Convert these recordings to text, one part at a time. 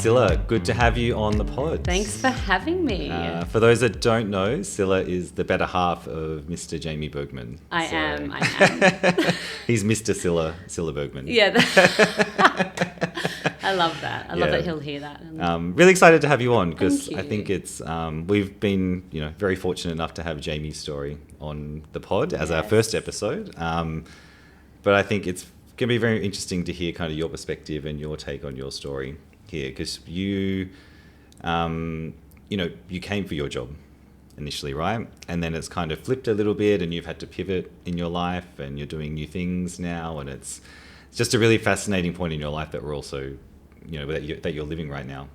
Cilla, good to have you on the pod. Thanks for having me. For those that don't know, Cilla is the better half of Mr. Jamie Burgmann. I am. He's Mr. Cilla Burgmann. Yeah. I love that. I love that he'll hear that. Really excited to have you on because Thank you. I think it's we've been very fortunate enough to have Jamie's story on the pod as our first episode. But I think it's going to be very interesting to hear kind of your perspective and your take on your story here, because you came for your job initially, right? And then it's kind of flipped a little bit and you've had to pivot in your life and you're doing new things now, and it's just a really fascinating point in your life that we're also, that you're living right now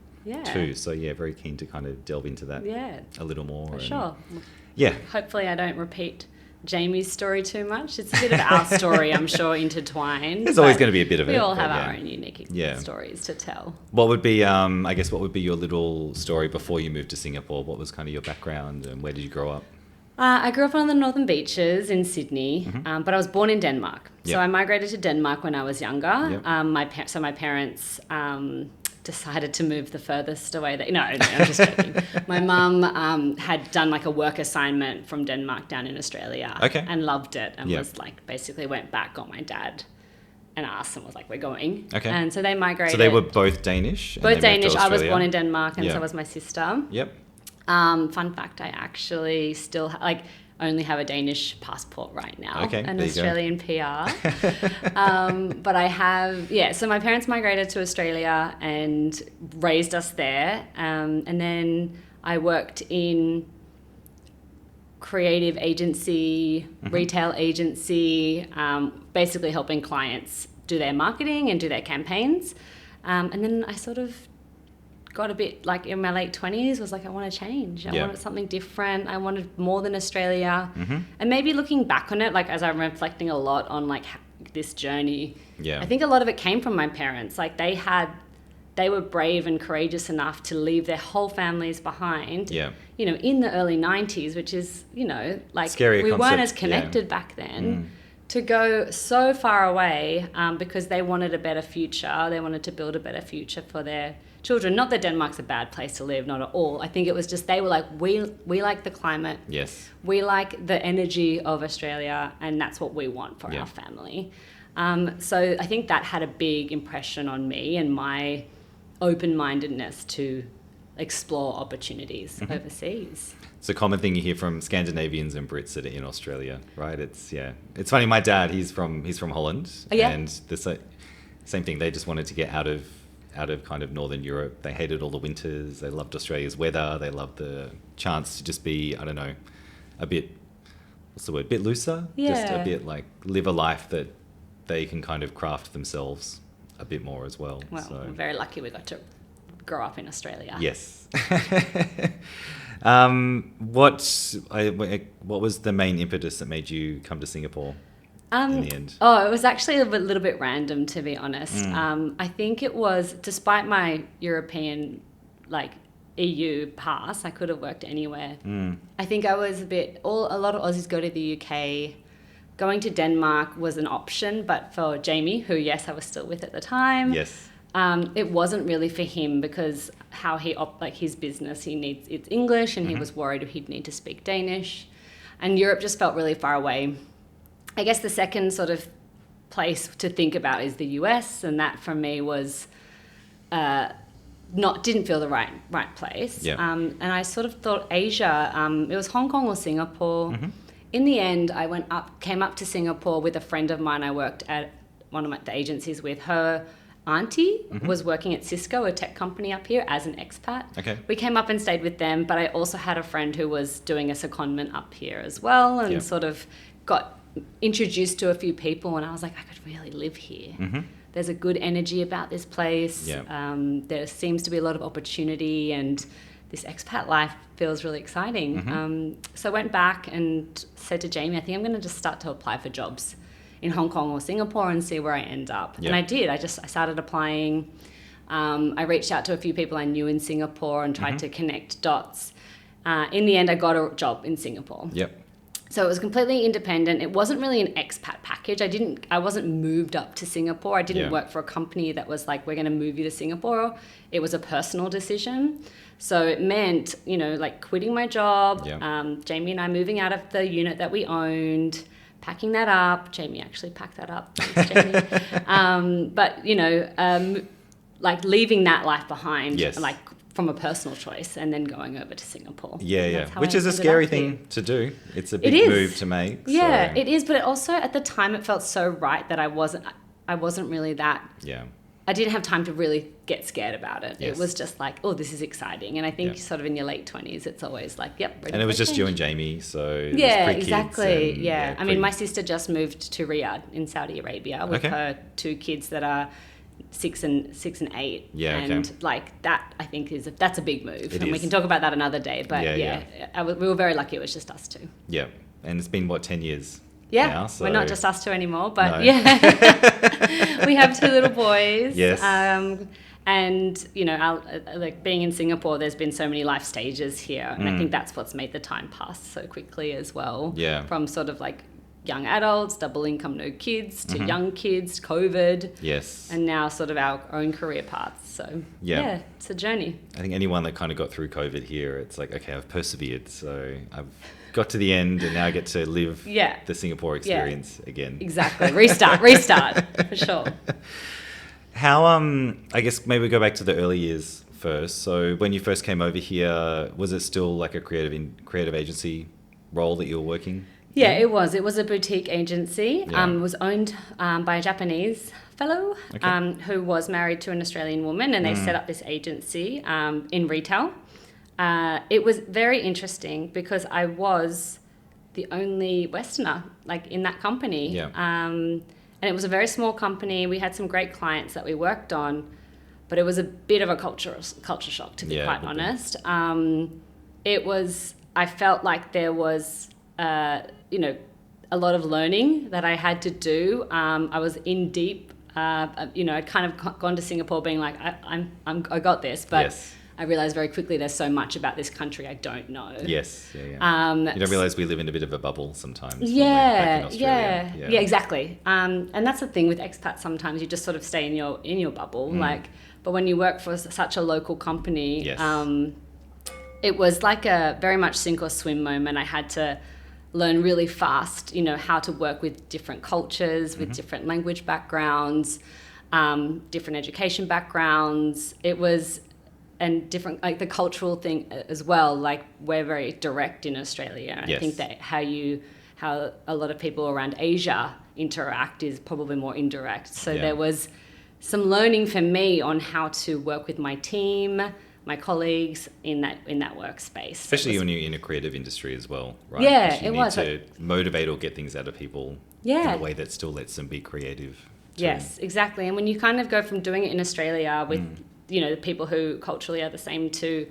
too. So very keen to kind of delve into that a little more. For sure. Yeah. Hopefully I don't repeat Jamie's story too much. It's a bit of our story, I'm sure, intertwined. There's always going to be a bit of it. We all have our own unique stories to tell. What would be, what would be your little story before you moved to Singapore? What was kind of your background and where did you grow up? I grew up on the northern beaches in Sydney, but I was born in Denmark. Yep. So I migrated to Denmark when I was younger. Yep. My parents decided to move the furthest away. No, I'm just joking. My mum had done like a work assignment from Denmark down in Australia and loved it, and was like, basically went back, got my dad and asked, and was like, we're going. Okay. And so they migrated. So they were both Danish? Both Danish. I was born in Denmark and so was my sister. Yep. Fun fact, I actually still only have a Danish passport right now, an Australian PR. But I have, so my parents migrated to Australia and raised us there. And then I worked in creative agency, retail agency, basically helping clients do their marketing and do their campaigns. And then I sort of got a bit like in my late 20s, was like, I want to change. I wanted something different. I wanted more than Australia. And maybe looking back on it, like as I'm reflecting a lot on like this journey, I think a lot of it came from my parents. Like they were brave and courageous enough to leave their whole families behind, in the early 90s, which is, like scary we concept. weren't as connected back then. To go so far away because they wanted a better future. They wanted to build a better future for their children. Not that Denmark's a bad place to live, not at all. I think it was just they were like, we like the climate. Yes. We like the energy of Australia, and that's what we want for our family. So I think that had a big impression on me and my open-mindedness to explore opportunities overseas. It's a common thing you hear from Scandinavians and Brits that are in Australia, right? It's funny. My dad, he's from Holland, and the same thing. They just wanted to get out of kind of Northern Europe. They hated all the winters. They loved Australia's weather. They loved the chance to just be, I don't know, a bit, what's the word? Bit looser. Just a bit like live a life that they can kind of craft themselves a bit more as well. Well, we're very lucky we got to grow up in Australia. Yes. What was the main impetus that made you come to Singapore in the end? Oh, it was actually a little bit random, to be honest. I think it was, despite my European, EU pass, I could have worked anywhere. I think I was a lot of Aussies go to the UK. Going to Denmark was an option, but for Jamie, who, I was still with at the time. Yes. It wasn't really for him because how his business, it's English, and he was worried he'd need to speak Danish, and Europe just felt really far away. I guess the second sort of place to think about is the US, and that for me was didn't feel the right place. Yeah. And I sort of thought Asia. It was Hong Kong or Singapore. In the end, I came up to Singapore with a friend of mine. I worked at one of the agencies with. Her auntie was working at Cisco, a tech company up here, as an expat. Okay. We came up and stayed with them, but I also had a friend who was doing a secondment up here as well, and sort of got introduced to a few people, and I was like, I could really live here. There's a good energy about this place. There seems to be a lot of opportunity, and this expat life feels really exciting. So I went back and said to Jamie, I think I'm going to just start to apply for jobs in Hong Kong or Singapore and see where I end up. And I did. I started applying. I reached out to a few people I knew in Singapore and tried to connect dots. In the end, I got a job in Singapore. So it was completely independent. It wasn't really an expat package. I wasn't moved up to Singapore. I didn't work for a company that was like, we're going to move you to Singapore. It was a personal decision. So it meant, like quitting my job, Jamie and I moving out of the unit that we owned, packing that up. Jamie actually packed that up. Thanks, Jamie. But, like leaving that life behind, like from a personal choice, and then going over to Singapore. Which is a scary thing to do. It's a big move to make. Yeah, it is. But it also, at the time, it felt so right that I wasn't really that. Yeah. I didn't have time to really get scared about it. Yes. It was just like, oh, this is exciting. And I think sort of in your late 20s, it's always like, yep. And it was just you and Jamie, so yeah, exactly. And, I mean, my sister just moved to Riyadh in Saudi Arabia with her 2 kids that are 6 and 8. And like that, I think that's a big move. We can talk about that another day. But we were very lucky. It was just us 2. Yeah, and it's been 10 years. Yeah, now, so. We're not just us 2 anymore, but we have 2 little boys. Yes. And like being in Singapore, there's been so many life stages here, and I think that's what's made the time pass so quickly as well. Yeah. From sort of like young adults, double income, no kids, to young kids, COVID. Yes. And now sort of our own career paths. So yeah, it's a journey. I think anyone that kind of got through COVID here, it's like, okay, I've persevered, so I've got to the end, and now I get to live the Singapore experience again. Exactly. Restart for sure. How, I guess maybe we go back to the early years first. So when you first came over here, was it still like a creative agency role that you were working? Yeah, it was. It was a boutique agency. It was owned by a Japanese fellow who was married to an Australian woman, and they set up this agency in retail. It was very interesting because I was the only Westerner like in that company. Yeah. And it was a very small company. We had some great clients that we worked on, but it was a bit of a culture shock, to be quite honest. I felt like there was, a lot of learning that I had to do. I was in deep, I'd kind of gone to Singapore being like, I got this, but I realized very quickly there's so much about this country I don't know. Yes, you don't realize we live in a bit of a bubble sometimes. Yeah, exactly. And that's the thing with expats. Sometimes you just sort of stay in your bubble. But when you work for such a local company, it was like a very much sink or swim moment. I had to learn really fast, how to work with different cultures, with different language backgrounds, different education backgrounds. It was. And different, like the cultural thing as well. Like we're very direct in Australia. And I think that how a lot of people around Asia interact is probably more indirect. So there was some learning for me on how to work with my team, my colleagues in that workspace. Especially when you're in a creative industry as well, right? Yeah, it was. You need to motivate or get things out of people in a way that still lets them be creative. Yes, exactly. And when you kind of go from doing it in Australia with the people who culturally are the same to,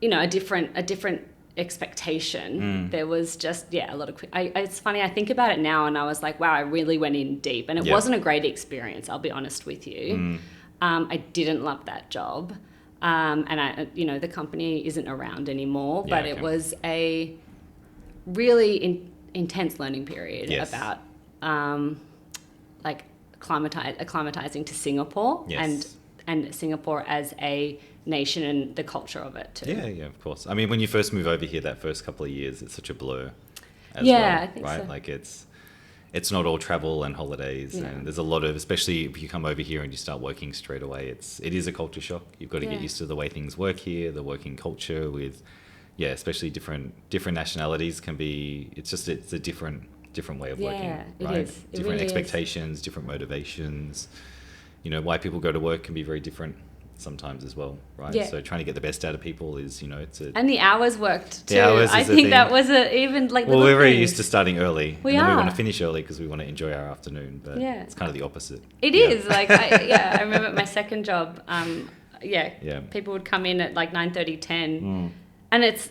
a different expectation. There was just, a lot of, it's funny, I think about it now and I was like, wow, I really went in deep, and it wasn't a great experience. I'll be honest with you. I didn't love that job. And the company isn't around anymore, but it was a really intense learning period about, acclimatizing to Singapore and Singapore as a nation and the culture of it too. Yeah, of course. I mean, when you first move over here, that first couple of years, it's such a blur as well, I think right? So. Like it's not all travel and holidays, and there's a lot of, especially if you come over here and you start working straight away, it is a culture shock. You've got to get used to the way things work here, the working culture with, especially different nationalities can be, it's a different way of working, right? It is. Different really expectations, different motivations. Why people go to work can be very different sometimes as well, right? Yeah. So trying to get the best out of people is, and the hours worked too. The hours I think that was even like. Well, we're very used to starting early. We we want to finish early because we want to enjoy our afternoon. But it's kind of the opposite. It is like I remember my second job. People would come in at like 9:30, 10, and it's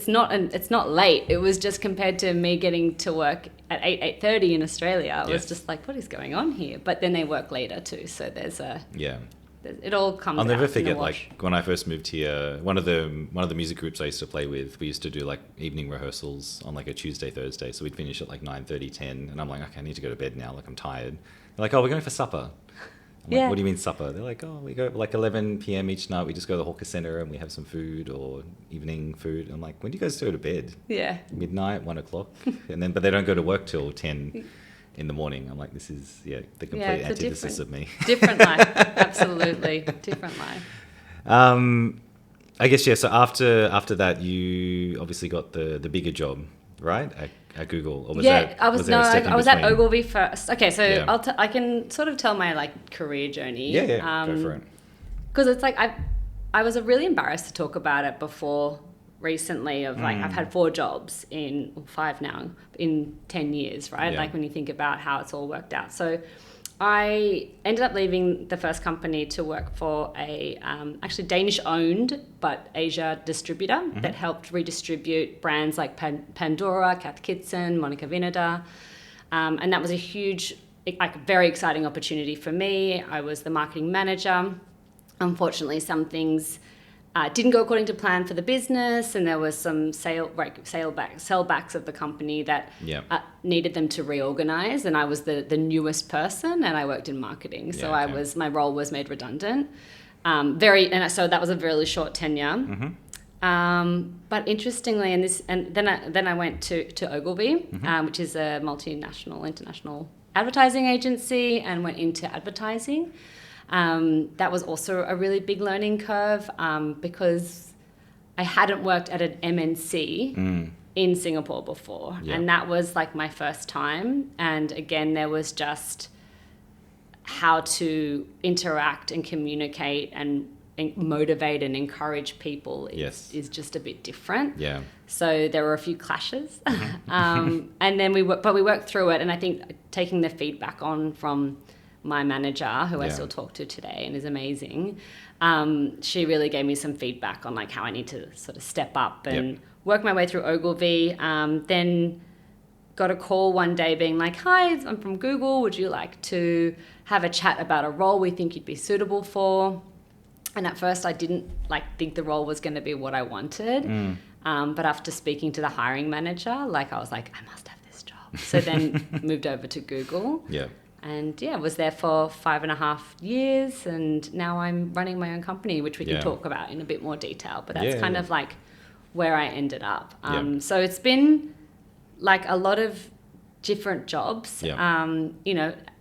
not late. It was just compared to me getting to work at 8:30 in Australia. It was just like, what is going on here? But then they work later too, so there's it all comes. I'll never out forget, like when I first moved here, one of the music groups I used to play with, we used to do like evening rehearsals on like a Tuesday, Thursday. So we'd finish at like 9:30, 10, and I'm like, okay, I need to go to bed now. Like I'm tired. They're like, oh, we're going for supper. I'm like, what do you mean supper? They're like, oh, we go like 11 p.m. each night. We just go to the hawker center and we have some food or evening food. I'm like, when do you guys go to bed? Yeah. Midnight, 1 o'clock, and then but they don't go to work till 10 in the morning. I'm like, this is the complete antithesis of me. Different life, absolutely different life. I guess so after that, you obviously got the bigger job, right? At Google, or was I was at Ogilvy first. Okay, so I can sort of tell my like career journey. Go for it. Because it's like I was really embarrassed to talk about it before recently. Of like I've had 4 jobs in 5 now in 10 years, right? Like when you think about how it's all worked out. So I ended up leaving the first company to work for a actually Danish-owned but Asia distributor that helped redistribute brands like Pandora, Cath Kidston, Monica Vinader. And that was a huge, like, very exciting opportunity for me. I was the marketing manager. Unfortunately, some things didn't go according to plan for the business, and there was some sellbacks of the company that needed them to reorganize. And I was the newest person, and I worked in marketing, so my role was made redundant. So that was a really short tenure. But interestingly, then I went to Ogilvy, which is a multinational international advertising agency, and went into advertising. That was also a really big learning curve because I hadn't worked at an MNC in Singapore before. And that was like my first time. And again, there was just how to interact and communicate and motivate and encourage people is just a bit different. So there were a few clashes. And then we worked through it. And I think taking the feedback on from my manager, who I still talk to today and is amazing, she really gave me some feedback on like how I need to sort of step up and work my way through Ogilvy. Then got a call one day being like, hi, I'm from Google. Would you like to have a chat about a role we think you'd be suitable for? And at first I didn't think the role was going to be what I wanted. But after speaking to the hiring manager, I was like, I must have this job. So then moved over to Google. And was there for 5.5 years, and now I'm running my own company, which we can talk about in a bit more detail. But that's kind of like where I ended up. So it's been like a lot of different jobs.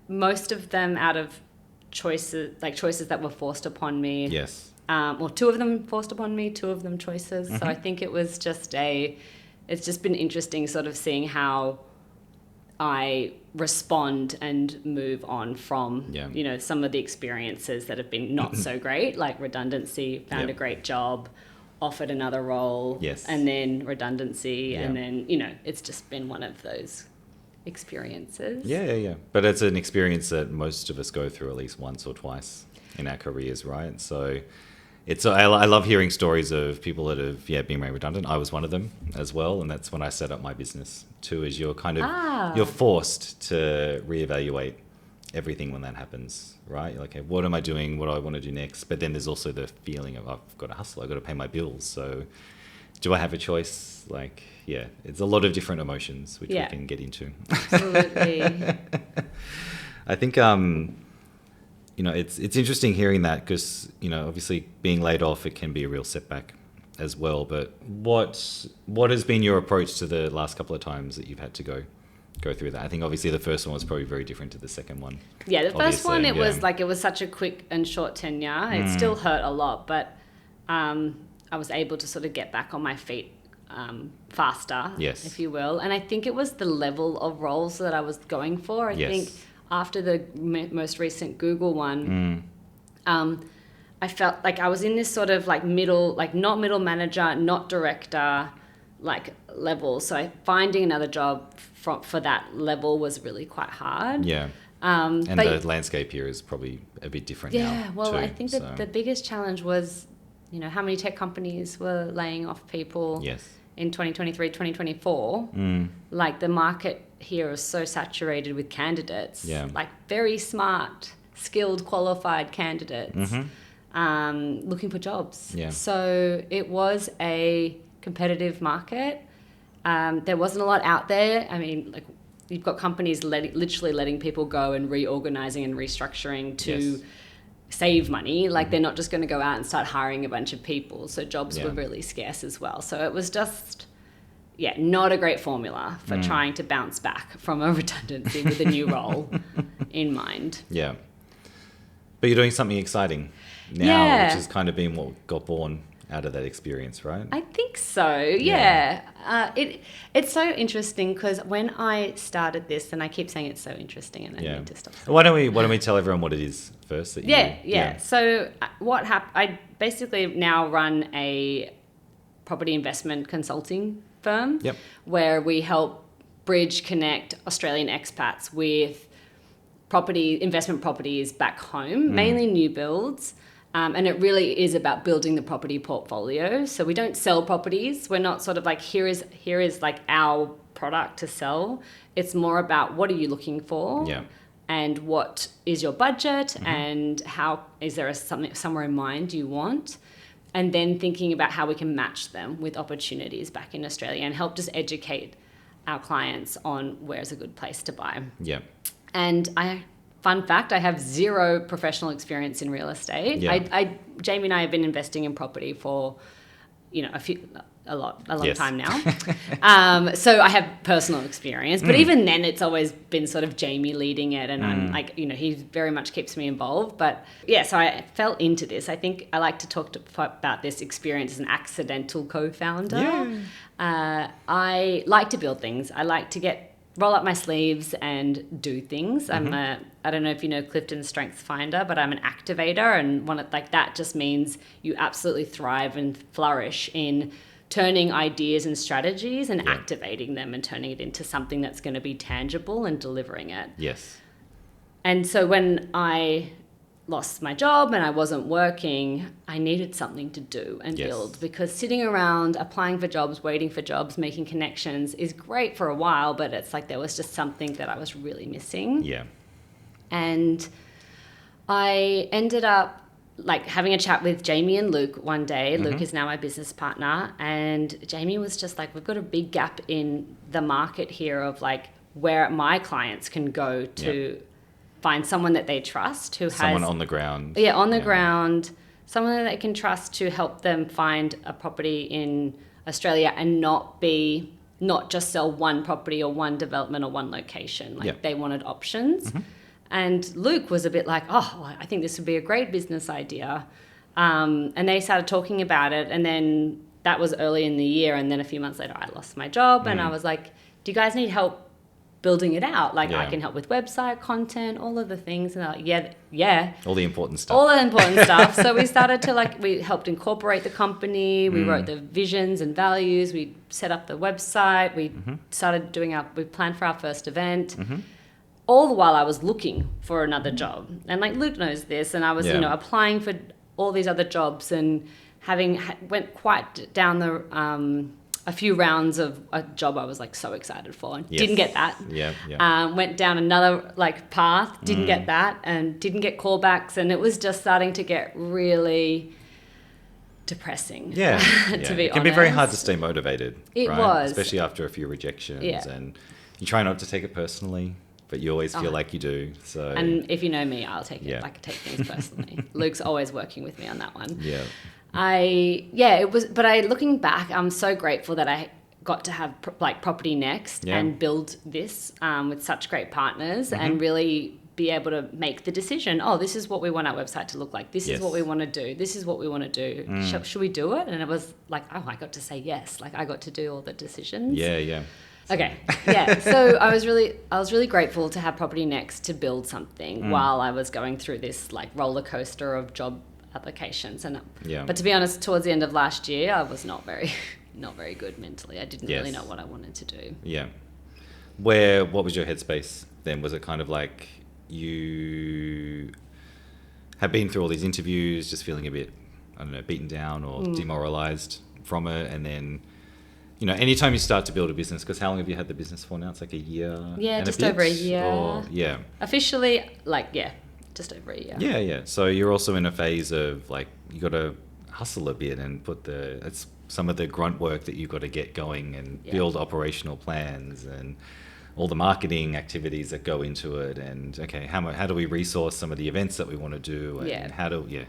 Most of them out of choices that were forced upon me. Well, 2 of them forced upon me, 2 of them choices. So I think it was it's just been interesting sort of seeing how I respond and move on from, some of the experiences that have been not so great, like redundancy, found a great job, offered another role, and then redundancy, and then, it's just been one of those experiences. But it's an experience that most of us go through at least once or twice in our careers, right? So I love hearing stories of people that have been made redundant. I was one of them as well, and that's when I set up my business too. Is you're kind of you're forced to reevaluate everything when that happens, right? You're like, okay, what am I doing? What do I want to do next? But then there's also the feeling of I've got to hustle. I've got to pay my bills. So do I have a choice? It's a lot of different emotions which we can get into. Absolutely. I think it's interesting hearing that because, obviously being laid off, it can be a real setback as well. But what has been your approach to the last couple of times that you've had to go through that? I think obviously the first one was probably very different to the second one. The first one, it was such a quick and short tenure. It still hurt a lot, but I was able to sort of get back on my feet faster, if you will. And I think it was the level of roles that I was going for. I think after the most recent Google one, I felt like I was in this sort of middle, not middle manager, not director, level. So finding another job for that level was really quite hard. And the landscape here is probably a bit different now. Too, I think that the biggest challenge was, how many tech companies were laying off people in 2023, 2024. The market here is so saturated with candidates, very smart, skilled, qualified candidates. looking for jobs. Yeah. So it was a competitive market. There wasn't a lot out there. I mean, like, you've got companies literally letting people go and reorganizing and restructuring to save money. Like, they're not just going to go out and start hiring a bunch of people. So jobs were really scarce as well. So it was just, not a great formula for trying to bounce back from a redundancy with a new role in mind. Yeah. But you're doing something exciting now, which has kind of been what got born out of that experience, right? I think so, yeah. It's so interesting because when I started this, and I keep saying it's so interesting, and I need to stop saying Why don't we tell everyone what it is first? So what happened? I basically now run a property investment consulting firm where we help bridge, connect Australian expats with investment properties back home, mainly new builds. And it really is about building the property portfolio. So we don't sell properties. We're not sort of like, here is like our product to sell. It's more about, what are you looking for? Yeah. And what is your budget? And how is there somewhere in mind you want? And then thinking about how we can match them with opportunities back in Australia and help just educate our clients on where's a good place to buy. Yeah. And fun fact, I have zero professional experience in real estate. Yeah. Jamie and I have been investing in property for, a long time now. So I have personal experience, but even then it's always been sort of Jamie leading it, and I'm like, he very much keeps me involved. But so I fell into this. I think I like to talk about this experience as an accidental co-founder. Yeah. I like to build things. I like to roll up my sleeves and do things. I don't know if you know Clifton's Strengths Finder, but I'm an activator, and that just means you absolutely thrive and flourish in turning ideas and strategies and activating them and turning it into something that's going to be tangible and delivering it. Yes. And so when I lost my job and I wasn't working, I needed something to do and build, because sitting around applying for jobs, waiting for jobs, making connections is great for a while, but it's like there was just something that I was really missing. Yeah. And I ended up having a chat with Jamie and Luke one day. Luke is now my business partner, and Jamie was just like, we've got a big gap in the market here of where my clients can go to find someone that they trust, who has someone on the ground. Yeah, on the ground, someone that they can trust to help them find a property in Australia and not just sell one property or one development or one location. They wanted options. And Luke was a bit like, I think this would be a great business idea. And they started talking about it. And then that was early in the year. And then a few months later, I lost my job. And I was like, do you guys need help building it out? I can help with website content, all of the things. And they're like, yeah. All the important stuff. So we started to we helped incorporate the company. We wrote the visions and values. We set up the website. We started we planned for our first event. All the while I was looking for another job. And Luke knows this. And I was, applying for all these other jobs and went quite down a few rounds of a job I was so excited for, and didn't get that. Went down another path, didn't get that, and didn't get callbacks. And it was just starting to get really depressing. To be honest. It can be very hard to stay motivated. It was. Especially after a few rejections. And you try not to take it personally, but you always feel like you do. So, and if you know me, I'll take it. I take things personally. Luke's always working with me on that one. It was. But looking back, I'm so grateful that I got to have PropertyNxt and build this with such great partners and really be able to make the decision. This is what we want our website to look like. This is what we want to do. This is what we want to do. Should we do it? And it was I got to say yes. I got to do all the decisions. Okay. So I was really grateful to have PropertyNxt to build something while I was going through this roller coaster of job applications. But to be honest, towards the end of last year, I was not very good mentally. I didn't really know what I wanted to do. Yeah. What was your headspace then? Was it kind of like you had been through all these interviews, just feeling a bit, I don't know, beaten down or demoralized from it, and then anytime you start to build a business, because how long have you had the business for now? It's a year. Yeah, just over a year. Officially, just over a year. Yeah. So you're also in a phase of like, you got to hustle a bit and it's some of the grunt work that you've got to get going and build operational plans and all the marketing activities that go into it. And okay, how do we resource some of the events that we want to do? And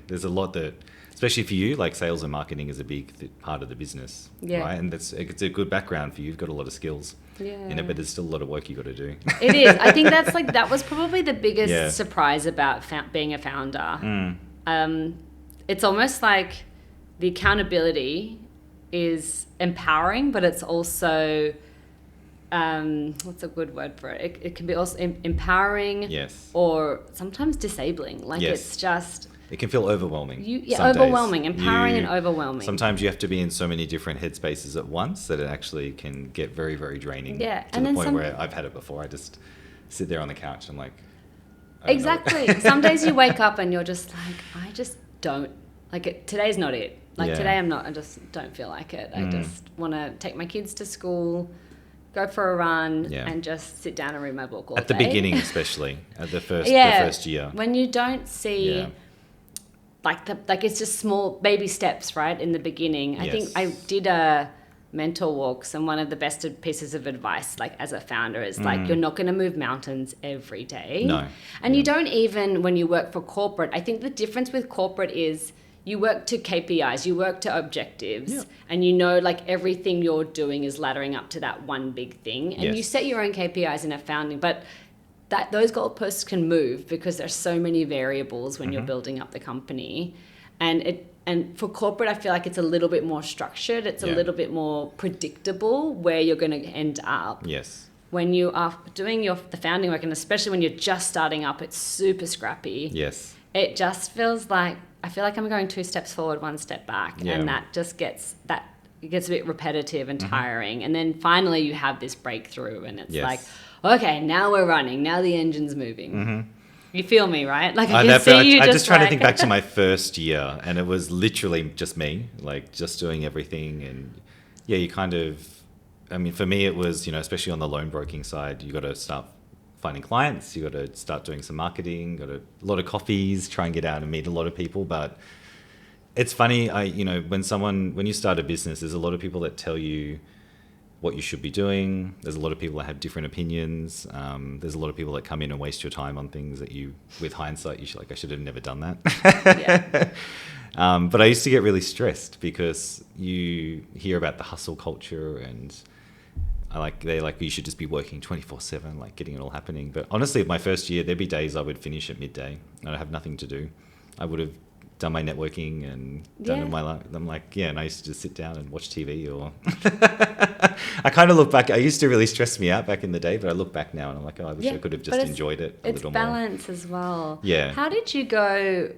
there's a lot that, especially for you, like sales and marketing is a big part of the business, right? And it's a good background for you. You've got a lot of skills in it, but there's still a lot of work you got to do. It is. I think that was probably the biggest surprise about being a founder. It's almost like the accountability is empowering, but it's also what's a good word for it? It can be also empowering, or sometimes disabling. Like it's just. It can feel overwhelming. Overwhelming, empowering and overwhelming. Sometimes you have to be in so many different headspaces at once that it actually can get very, very draining. Yeah, to the point where I've had it before. I just sit there on the couch. I'm like, exactly. Some days you wake up and you're just like, I just don't like it. Today's not it. Like today I'm not. I just don't feel like it. I just want to take my kids to school, go for a run, and just sit down and read my book all day. At the beginning, especially at the first year, when you don't see. Like it's just small baby steps, right? In the beginning. I think I did a mentor walks, and one of the best pieces of advice, like as a founder, is like, you're not going to move mountains every day. No. And you don't even when you work for corporate. I think the difference with corporate is you work to KPIs, you work to objectives, and you know like everything you're doing is laddering up to that one big thing. And you set your own KPIs in a founding, but that those goalposts can move because there's so many variables when you're building up the company. And for corporate, I feel like it's a little bit more structured. It's a little bit more predictable where you're going to end up. Yes. When you are doing the founding work, and especially when you're just starting up, it's super scrappy. Yes. It just feels like, I feel like I'm going 2 steps forward, 1 step back. Yeah. And that just gets a bit repetitive and tiring. And then finally you have this breakthrough and it's like, okay, now we're running. Now the engine's moving. You feel me, right? Like I can see you I just just trying to think back to my first year, and it was literally just me, like just doing everything. And you kind of, I mean, for me it was, especially on the loan broking side, you got to start finding clients, you got to start doing some marketing, got a lot of coffees, try and get out and meet a lot of people. But it's funny, when you start a business, there's a lot of people that tell you what you should be doing. There's a lot of people that have different opinions. There's a lot of people that come in and waste your time on things that you, with hindsight, I should have never done that. But I used to get really stressed because you hear about the hustle culture and you should just be working 24/7, like getting it all happening. But honestly, my first year, there'd be days I would finish at midday and I'd have nothing to do. I would have done my networking and done my life. I'm like, and I used to just sit down and watch TV or I kind of look back. I used to really stress me out back in the day, but I look back now and I'm like, I wish I could have just enjoyed it a little more. It's balance as well. Yeah. How did you go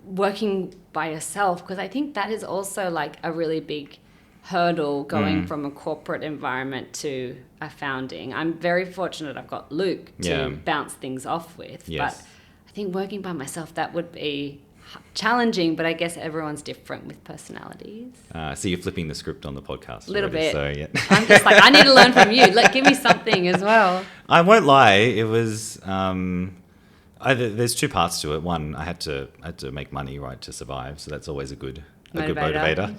working by yourself? Because I think that is also like a really big hurdle going from a corporate environment to a founding. I'm very fortunate I've got Luke to bounce things off with. Yes. But I think working by myself, that would be challenging, but I guess everyone's different with personalities. So you're flipping the script on the podcast. A little bit. So, yeah. I'm just like, I need to learn from you. Give me something as well. I won't lie. It was, there's 2 parts to it. One, I had to make money, right, to survive. So that's always a good motivator.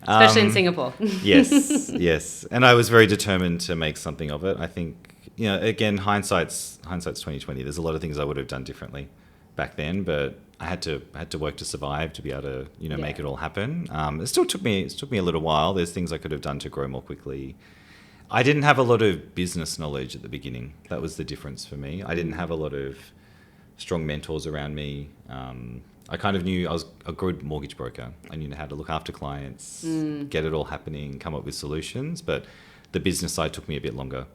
Especially in Singapore. Yes. And I was very determined to make something of it. I think, again, hindsight's 2020. There's a lot of things I would have done differently back then, but I had to work to survive to be able to, make it all happen. It still took me a little while. There's things I could have done to grow more quickly. I didn't have a lot of business knowledge at the beginning. That was the difference for me. I didn't have a lot of strong mentors around me. I kind of knew I was a good mortgage broker. I knew how to look after clients, get it all happening, come up with solutions. But the business side took me a bit longer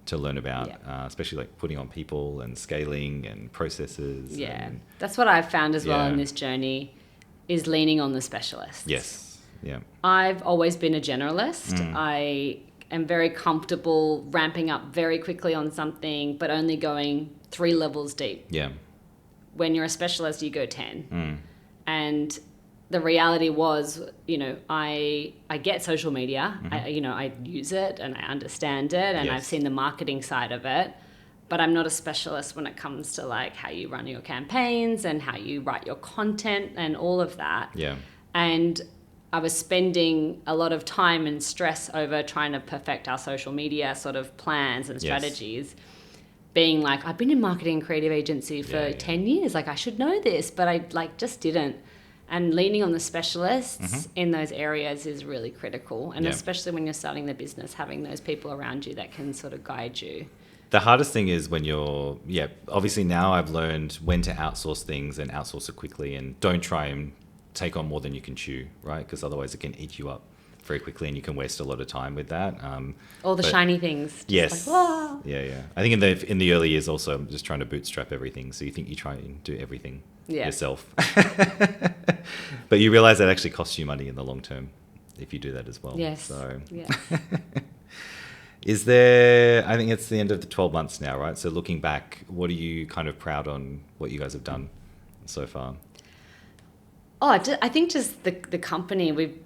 to learn about, especially like putting on people and scaling and processes. Yeah, that's what I've found as well in this journey, is leaning on the specialists. Yes, yeah. I've always been a generalist. I am very comfortable ramping up very quickly on something, but only going 3 levels deep. Yeah. When you're a specialist, you go 10. And the reality was, I get social media, I use it and I understand it, and I've seen the marketing side of it, but I'm not a specialist when it comes to like how you run your campaigns and how you write your content and all of that. Yeah. And I was spending a lot of time and stress over trying to perfect our social media sort of plans and strategies. Being like, I've been in marketing and creative agency for 10 years. Like, I should know this, but I like just didn't. And leaning on the specialists in those areas is really critical. And especially when you're starting the business, having those people around you that can sort of guide you. The hardest thing is when you're, obviously now I've learned when to outsource things and outsource it quickly, and don't try and take on more than you can chew, right? Because otherwise it can eat you up very quickly and you can waste a lot of time with that. All the shiny things. Yes. Like, yeah. I think in the early years also, I'm just trying to bootstrap everything. So you think you try and do everything yourself. But you realize that actually costs you money in the long term if you do that as well. Yes. So. Yes. Is there, I think it's the end of the 12 months now, right? So looking back, what are you kind of proud on what you guys have done so far? Oh, I think just the company, we've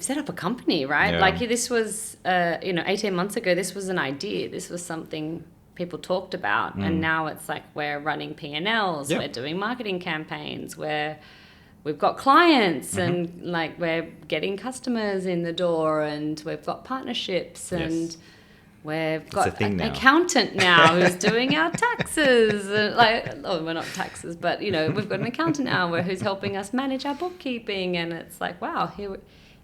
set up a company, right? Yeah. Like this was, 18 months ago, this was an idea. This was something people talked about. And now it's like we're running P&Ls, we're doing marketing campaigns, we've got clients and like we're getting customers in the door, and we've got partnerships and we've got an accountant now who's doing our taxes. We're not taxes, but we've got an accountant now who's helping us manage our bookkeeping. And it's like, wow,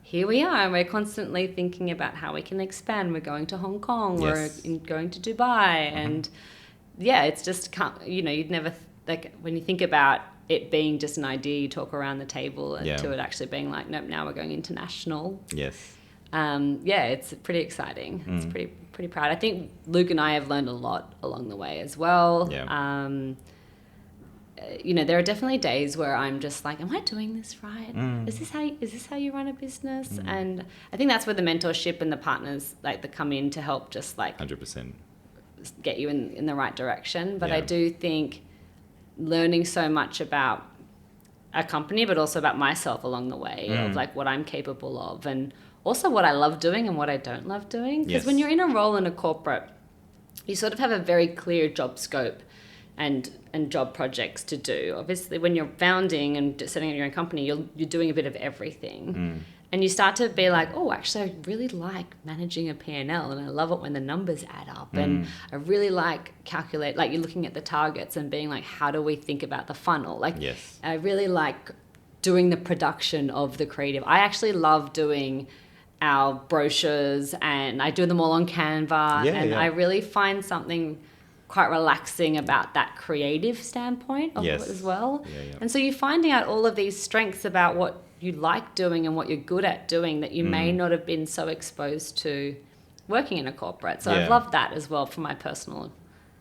here we are, and we're constantly thinking about how we can expand. We're going to Hong Kong, we're going to Dubai, and it's just you'd never like when you think about it being just an idea, you talk around the table, to it actually being like, nope, now we're going international. Yes. It's pretty exciting. It's pretty proud. I think Luke and I have learned a lot along the way as well. Yeah. There are definitely days where I'm just like, am I doing this right? Is this how you run a business? And I think that's where the mentorship and the partners that come in to help just like 100% get you in the right direction. But I do think learning so much about a company, but also about myself along the way of like what I'm capable of, and also what I love doing and what I don't love doing. Because when you're in a role in a corporate, you sort of have a very clear job scope and job projects to do. Obviously, when you're founding and setting up your own company, you're doing a bit of everything. And you start to be like, oh, actually, I really like managing a P&L, and I love it when the numbers add up. And I really like you're looking at the targets and being like, how do we think about the funnel? I really like doing the production of the creative. I actually love doing our brochures, and I do them all on Canva. I really find something quite relaxing about that creative standpoint of it as well. And so you're finding out all of these strengths about what you like doing and what you're good at doing that you may not have been so exposed to working in a corporate. So I've loved that as well for my personal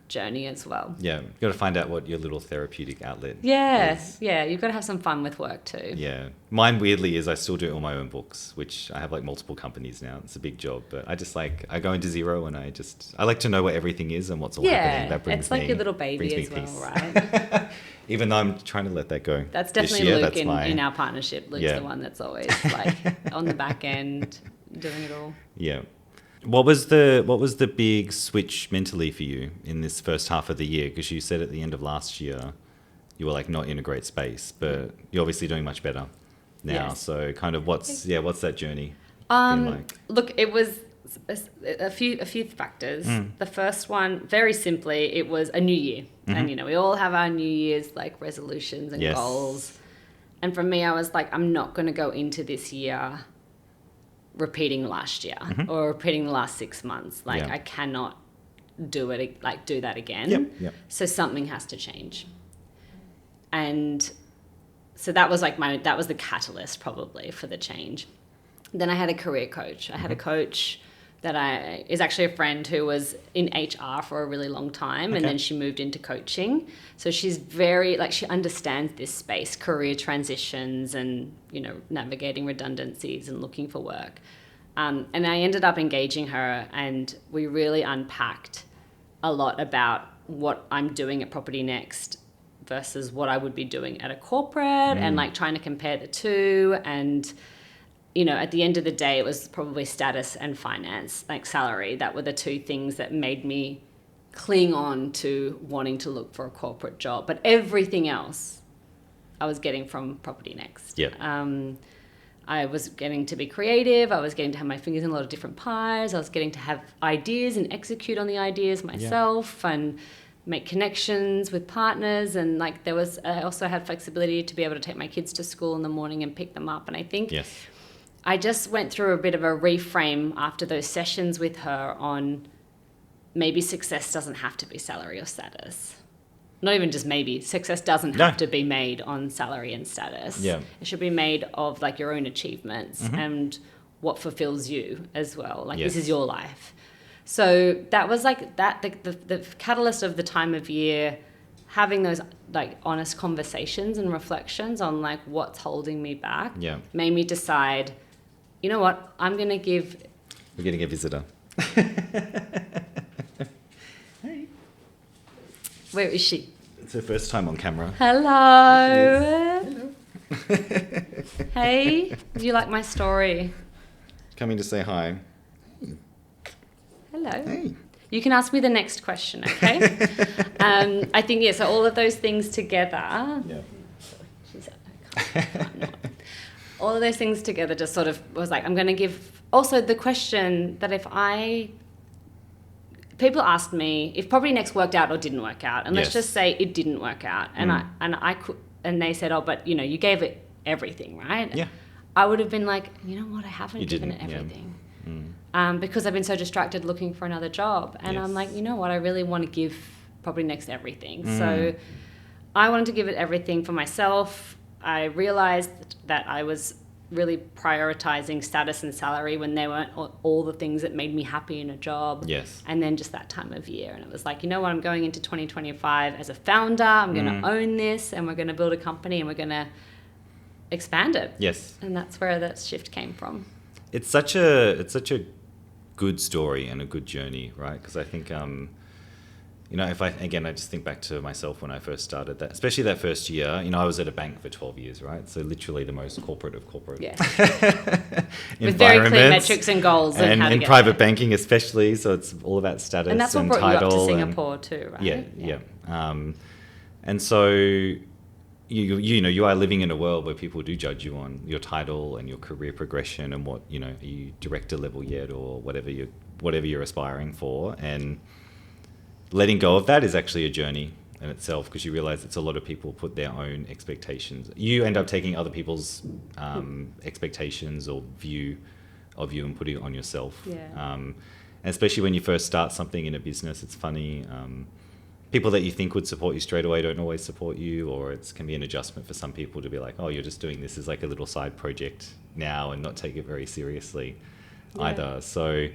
journey as well. Yeah, you've got to find out what your little therapeutic outlet is. Yeah, you've got to have some fun with work too. Yeah. Mine, weirdly, is I still do all my own books, which I have like multiple companies now. It's a big job, but I just I go into zero, and I like to know what everything is and what's all happening. That brings it's like your little baby as well, right? Even though I'm trying to let that go. That's definitely Luke in our partnership. Luke's the one that's always like on the back end doing it all. Yeah. What was the big switch mentally for you in this first half of the year? Because you said at the end of last year you were like not in a great space, but you're obviously doing much better now. Yes. So kind of what's that journey been like? Look, it was a few factors. The first one, very simply, it was a new year. And we all have our New Year's like resolutions and goals. And for me, I was like, I'm not going to go into this year repeating last year or repeating the last 6 months. I cannot do that again. Yep. So something has to change. And so that was that was the catalyst probably for the change. Then I had a career coach. I had a coach that is actually a friend who was in HR for a really long time, and then she moved into coaching. So she's very she understands this space, career transitions, and navigating redundancies and looking for work. And I ended up engaging her, and we really unpacked a lot about what I'm doing at PropertyNxt versus what I would be doing at a corporate, and trying to compare the two. And at the end of the day, it was probably status and finance, salary. That were the two things that made me cling on to wanting to look for a corporate job. But everything else I was getting from PropertyNxt. Yeah. I was getting to be creative. I was getting to have my fingers in a lot of different pies. I was getting to have ideas and execute on the ideas myself and make connections with partners. And like I also had flexibility to be able to take my kids to school in the morning and pick them up. And I think I just went through a bit of a reframe after those sessions with her on maybe success doesn't have to be salary or status. Not even just maybe. Success doesn't have to be made on salary and status. Yeah. It should be made of like your own achievements and what fulfills you as well. Like this is your life. So that was like that the catalyst of the time of year, having those like honest conversations and reflections on like what's holding me back made me decide, you know what, I'm going to give... We're getting a visitor. Where is she? It's her first time on camera. Hello. Hello. Hey, do you like my story? Coming to say hi. Hello. Hey. You can ask me the next question, okay? I think, so all of those things together... Yeah. All of those things together just sort of was like, I'm going to give... Also, the question that people asked me if PropertyNxt worked out or didn't work out, and let's just say it didn't work out, and they said, oh, but you know, you gave it everything, right? Yeah. I would have been like, you know what, I haven't given it everything, because I've been so distracted looking for another job, and I'm like, you know what, I really want to give PropertyNxt everything. So I wanted to give it everything for myself. I realized that I was really prioritizing status and salary when they weren't all the things that made me happy in a job. Yes. And then just that time of year. And it was like, you know what, I'm going into 2025 as a founder. I'm going to own this, and we're going to build a company, and we're going to expand it. Yes. And that's where that shift came from. It's such a good story and a good journey, right? Because I think, you know, I just think back to myself when I first started that, especially that first year, you know, I was at a bank for 12 years, right? So literally the most corporate of corporate with very clear metrics and goals. And in private banking especially, so it's all about status and title. And that's what brought you up to Singapore too, right? Yeah. And so, you know, you are living in a world where people do judge you on your title and your career progression and what, you know, are you director level yet or whatever you're aspiring for. And letting go of that is actually a journey in itself, because you realize it's a lot of people put their own expectations. You end up taking other people's expectations or view of you and putting it on yourself. Yeah. And especially when you first start something in a business, it's funny. People that you think would support you straight away don't always support you, or it can be an adjustment for some people to be like, oh, you're just doing this as like a little side project now and not take it very seriously either. So,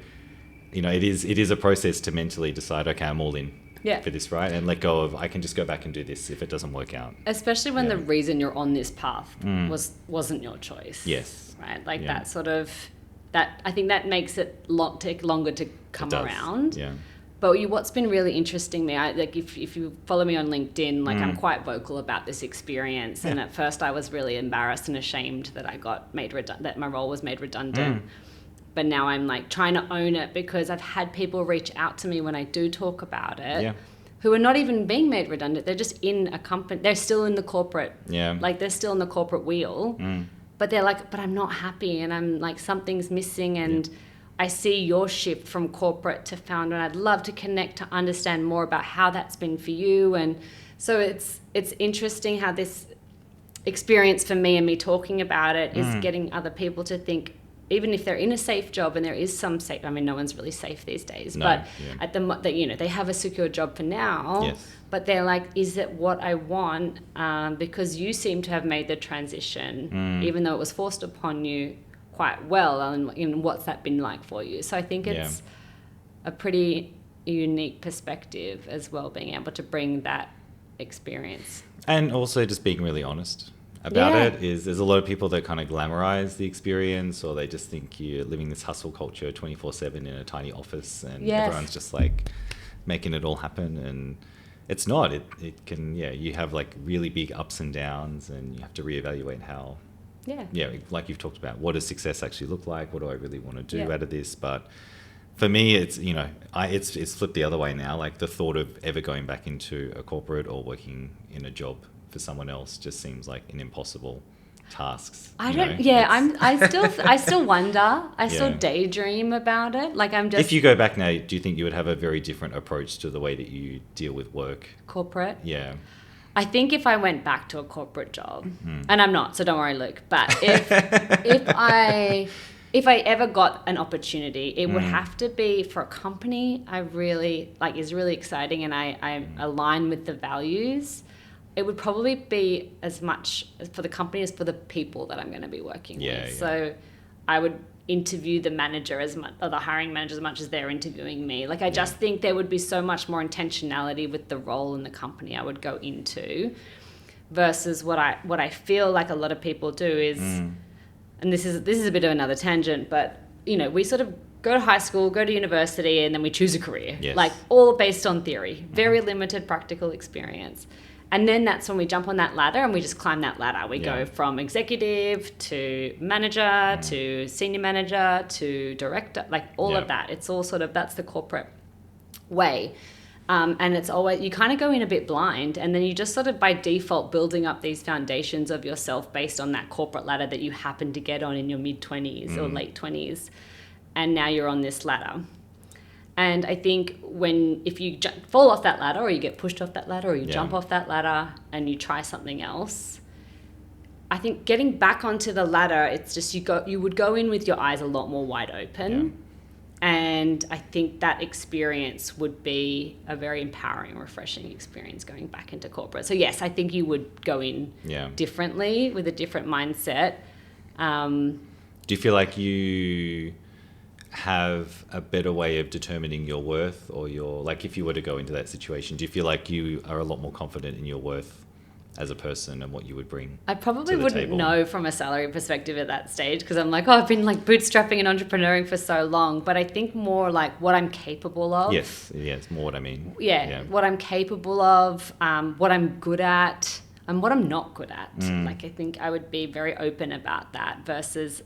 you know, it is a process to mentally decide, okay, I'm all in for this, right? And let go of, I can just go back and do this if it doesn't work out. Especially when the reason you're on this path wasn't your choice. Yes. Right? Like that sort of, I think that makes it take longer to come around. Yeah. But what's been really interesting me, like if you follow me on LinkedIn, like I'm quite vocal about this experience. And at first I was really embarrassed and ashamed that I got that my role was made redundant. But now I'm like trying to own it, because I've had people reach out to me when I do talk about it who are not even being made redundant. They're just in a company. They're still in the corporate. Yeah. Like they're still in the corporate wheel. But they're like, but I'm not happy, and I'm like, something's missing. And I see your shift from corporate to founder, and I'd love to connect to understand more about how that's been for you. And so it's interesting how this experience for me and me talking about it is getting other people to think, even if they're in a safe job, and there is some safe, I mean, no one's really safe these days, but you know, they have a secure job for now, but they're like, is it what I want? Because you seem to have made the transition, even though it was forced upon you quite well, and what's that been like for you? So I think it's a pretty unique perspective as well, being able to bring that experience. And also just being really honest about it. There's a lot of people that kind of glamorize the experience, or they just think you're living this hustle culture 24/7 in a tiny office, and everyone's just like making it all happen, and it's not. It can, you have like really big ups and downs, and you have to reevaluate how like you've talked about, what does success actually look like, what do I really want to do out of this. But For me, it's, it's flipped the other way now. Like the thought of ever going back into a corporate or working in a job for someone else just seems like an impossible task. I still wonder. I still daydream about it. Like If you go back now, do you think you would have a very different approach to the way that you deal with work? Corporate? Yeah. I think if I went back to a corporate job, and I'm not, so don't worry, Luke, but if I ever got an opportunity, it would have to be for a company I really like, is really exciting, and I align with the values. It would probably be as much for the company as for the people that I'm going to be working with. Yeah. So I would interview the manager as much, or the hiring manager as much as they're interviewing me. Like I just think there would be so much more intentionality with the role in the company I would go into, versus what I feel like a lot of people do is, and this is a bit of another tangent, but we sort of go to high school, go to university, and then we choose a career. Yes. Like all based on theory, very limited practical experience. And then that's when we jump on that ladder and we just climb that ladder. We go from executive to manager to senior manager to director, like all of that. It's all sort of, that's the corporate way. And it's always, you kind of go in a bit blind, and then you just sort of by default building up these foundations of yourself based on that corporate ladder that you happen to get on in your mid-20s or late 20s. And now you're on this ladder. And I think if you fall off that ladder, or you get pushed off that ladder, or you jump off that ladder and you try something else, I think getting back onto the ladder, it's just you would go in with your eyes a lot more wide open. And I think that experience would be a very empowering, refreshing experience going back into corporate. So yes, I think you would go in differently with a different mindset. Do you feel like you have a better way of determining your worth, or like if you were to go into that situation, do you feel like you are a lot more confident in your worth as a person and what you would bring? I probably wouldn't know from a salary perspective at that stage, because I'm like, I've been like bootstrapping and entrepreneuring for so long, but I think more like what I'm capable of. Yes, it's more what I mean. What I'm capable of, what I'm good at, and what I'm not good at. Like I think I would be very open about that, versus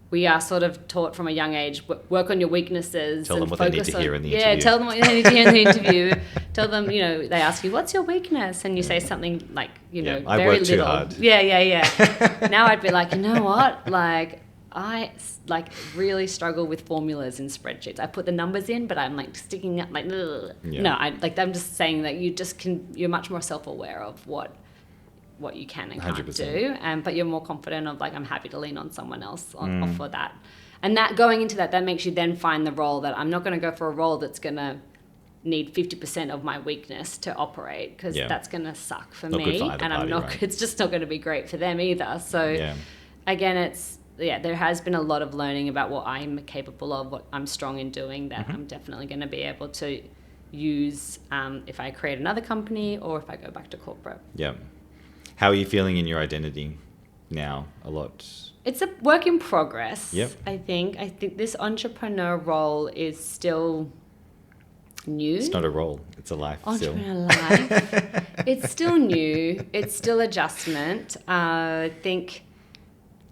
we are sort of taught from a young age, work on your weaknesses. Tell them what they need to hear in the interview. Yeah, tell them what they need to hear in the interview. Tell them, they ask you, what's your weakness? And you say something like, very I work too little. hard. Yeah. Now I'd be like, you know what? Like, I really struggle with formulas in spreadsheets. I put the numbers in, but I'm like sticking up like, ugh. No, I'm just saying that you're much more self-aware of what you can and can't 100%. do, but you're more confident of like, I'm happy to lean on someone else for that. And that going into that makes you then find the role that I'm not going to go for a role that's going to need 50% of my weakness to operate, because that's going to suck for me, and I'm not. Right? It's just not going to be great for them either. So again, there has been a lot of learning about what I'm capable of, what I'm strong in doing, that I'm definitely going to be able to use if I create another company or if I go back to corporate. Yeah. How are you feeling in your identity now? A lot. It's a work in progress. Yep. I think this entrepreneur role is still new. It's not a role, it's a life. Entrepreneur life. It's still new. It's still adjustment. I think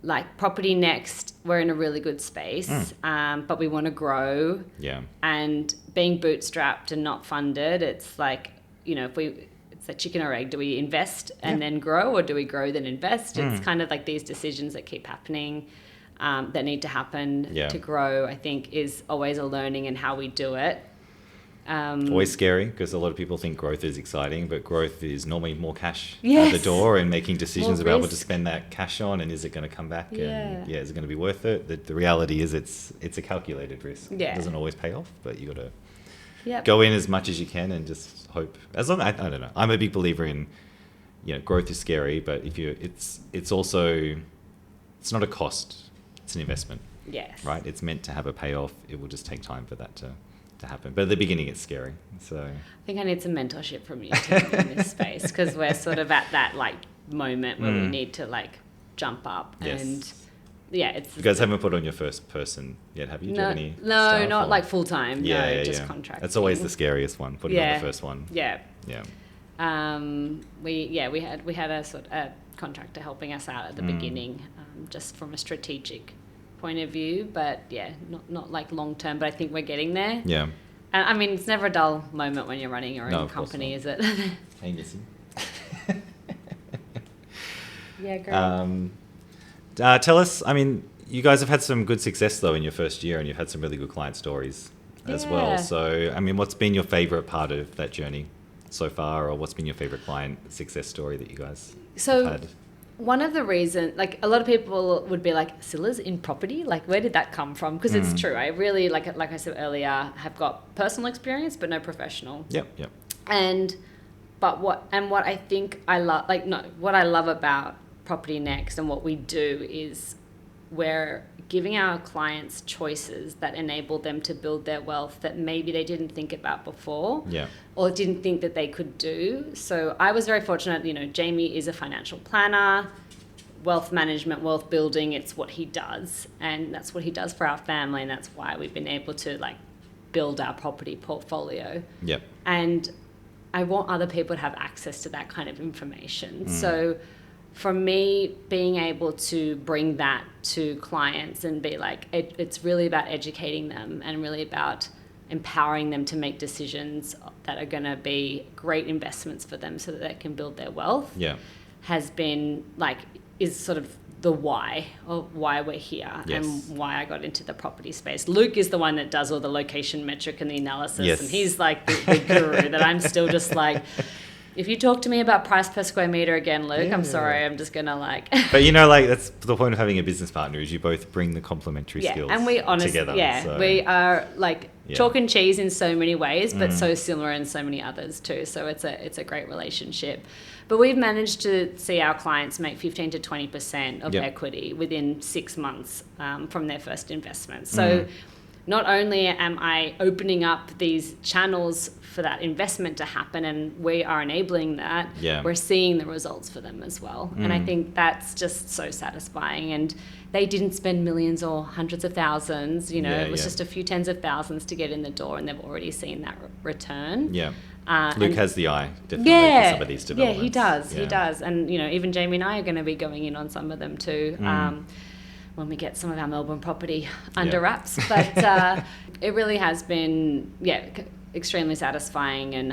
like PropertyNxt, we're in a really good space, but we want to grow. Yeah. And being bootstrapped and not funded, it's like, it's a chicken or egg. Do we invest and then grow, or do we grow then invest? It's kind of like these decisions that keep happening, that need to happen to grow, I think is always a learning in how we do it. Always scary, because a lot of people think growth is exciting, but growth is normally more cash at the door, and making decisions about what to spend that cash on, and is it going to come back, and is it going to be worth it? The reality is it's a calculated risk. It doesn't always pay off, but you got to go in as much as you can and just hope. As long I don't know. I'm a big believer in, growth is scary, but it's also, it's not a cost, it's an investment. Yes. Right? It's meant to have a payoff. It will just take time for that to happen. But at the beginning it's scary. So I think I need some mentorship from you too in this space, because we're sort of at that like moment where we need to like jump up and it's... You guys haven't put on your first person yet, have you? Do you have any staff, not or? like full-time. Just contract. That's always the scariest one, putting on the first one. Yeah. We had a sort of a contractor helping us out at the beginning, just from a strategic point of view, but yeah, not like long term, but I think we're getting there. Yeah. And I mean, it's never a dull moment when you're running your own company, is it? Hainanese. Yeah, great. Tell us, I mean, you guys have had some good success though in your first year, and you've had some really good client stories as well. So, I mean, what's been your favorite part of that journey so far, or what's been your favorite client success story that you guys have had? One of the reasons, like a lot of people would be like, Cilla's in property? Like, where did that come from? Because it's true. I really, like I said earlier, have got personal experience, but no professional. Yep. What I think I love, what I love about PropertyNxt and what we do is we're giving our clients choices that enable them to build their wealth that maybe they didn't think about before, or didn't think that they could do. So I was very fortunate, Jamie is a financial planner, wealth management, wealth building, it's what he does, and that's what he does for our family, and that's why we've been able to build our property portfolio. And I want other people to have access to that kind of information. So for me, being able to bring that to clients and be like, it's really about educating them and really about empowering them to make decisions that are going to be great investments for them so that they can build their wealth, has been is sort of the why of why we're here and why I got into the property space. Luke is the one that does all the location metric and the analysis, and he's like the guru that I'm still just like, if you talk to me about price per square meter again, Luke, I'm sorry, I'm just going to But that's the point of having a business partner, is you both bring the complementary skills and we honestly, together. We are chalk and cheese in so many ways, but so similar in so many others too. So it's a great relationship. But we've managed to see our clients make 15 to 20% of equity within 6 months from their first investment. So not only am I opening up these channels for that investment to happen, and we are enabling that, we're seeing the results for them as well. And I think that's just so satisfying. And they didn't spend millions or hundreds of thousands, it was just a few tens of thousands to get in the door, and they've already seen that return. Luke has the eye, definitely, for some of these developments. He does. And, even Jamie and I are going to be going in on some of them too. When we get some of our Melbourne property under wraps. But it really has been, extremely satisfying and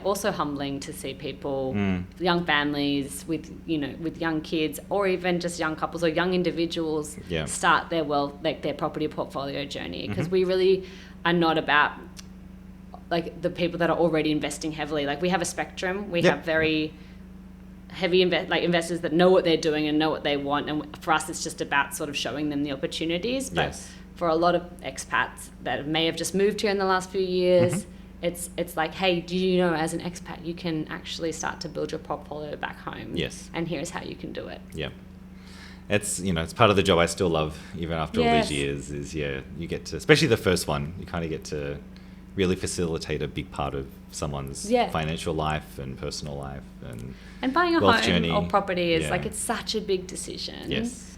also humbling to see people, young families with young kids, or even just young couples or young individuals start their their property portfolio journey. Because we really are not about the people that are already investing heavily. We have a spectrum. We have very heavy investors that know what they're doing and know what they want, and for us it's just about sort of showing them the opportunities. But for a lot of expats that may have just moved here in the last few years, it's like, hey, do you know, as an expat you can actually start to build your portfolio back home, and here's how you can do it. It's it's part of the job I still love even after all these years, is you get to, especially the first one, you kind of get to really facilitate a big part of someone's financial life and personal life and buying a home journey or property is it's such a big decision.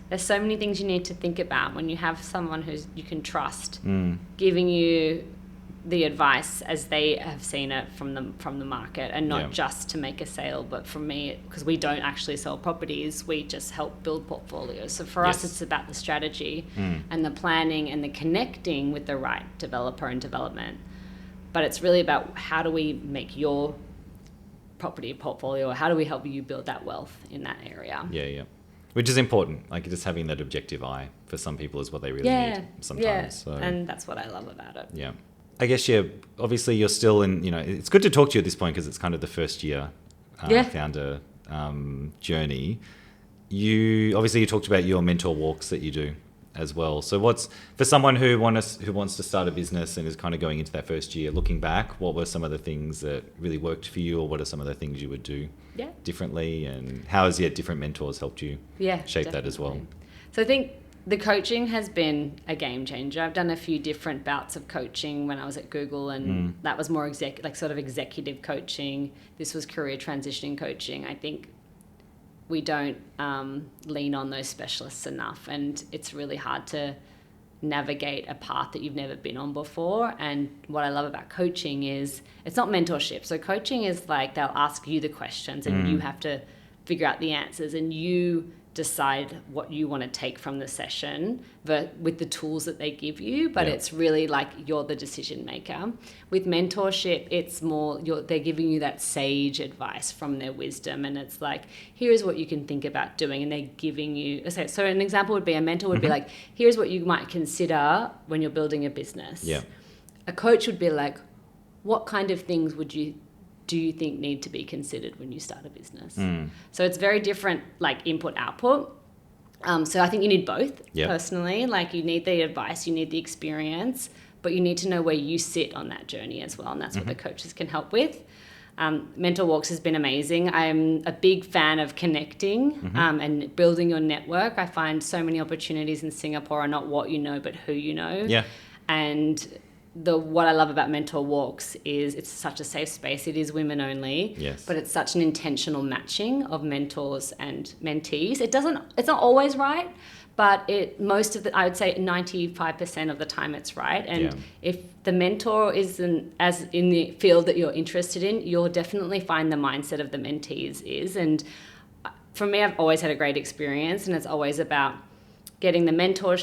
There's so many things you need to think about when you have someone who you can trust giving you the advice as they have seen it from the market, and not just to make a sale, but for me, because we don't actually sell properties, we just help build portfolios. So for us, it's about the strategy and the planning and the connecting with the right developer and development. But it's really about how do we make your property portfolio, or how do we help you build that wealth in that area? Which is important. Just having that objective eye for some people is what they really need sometimes. So. And that's what I love about it. I guess, obviously you're still in, it's good to talk to you at this point because it's kind of the first year founder journey. You talked about your mentor walks that you do as well. So what's, for someone who wants to start a business and is kind of going into that first year, looking back, what were some of the things that really worked for you, or what are some of the things you would do differently, and how has different mentors helped you shape that as well? So I think the coaching has been a game changer. I've done a few different bouts of coaching when I was at Google, and that was more sort of executive coaching. This was career transitioning coaching. I think we don't lean on those specialists enough, and it's really hard to navigate a path that you've never been on before. And what I love about coaching is it's not mentorship. So coaching is they'll ask you the questions and you have to figure out the answers, and you decide what you want to take from the session with the tools that they give you, but it's really like you're the decision maker. With mentorship, it's more they're giving you that sage advice from their wisdom, and it's like, here's what you can think about doing, and they're giving you, so an example would be a mentor would be like, here's what you might consider when you're building a business. A coach would be like, what kind of things do you think need to be considered when you start a business? So it's very different, like input, output. So I think you need both personally. Like you need the advice, you need the experience, but you need to know where you sit on that journey as well. And that's what the coaches can help with. Mentor Walks has been amazing. I'm a big fan of connecting and building your network. I find so many opportunities in Singapore are not what you know, but who you know. And what I love about Mentor Walks is it's such a safe space. It is women only, but it's such an intentional matching of mentors and mentees. It's not always right, but I would say 95% of the time it's right. And if the mentor isn't as in the field that you're interested in, you'll definitely find the mindset of the mentees is. And for me, I've always had a great experience, and it's always about getting the mentor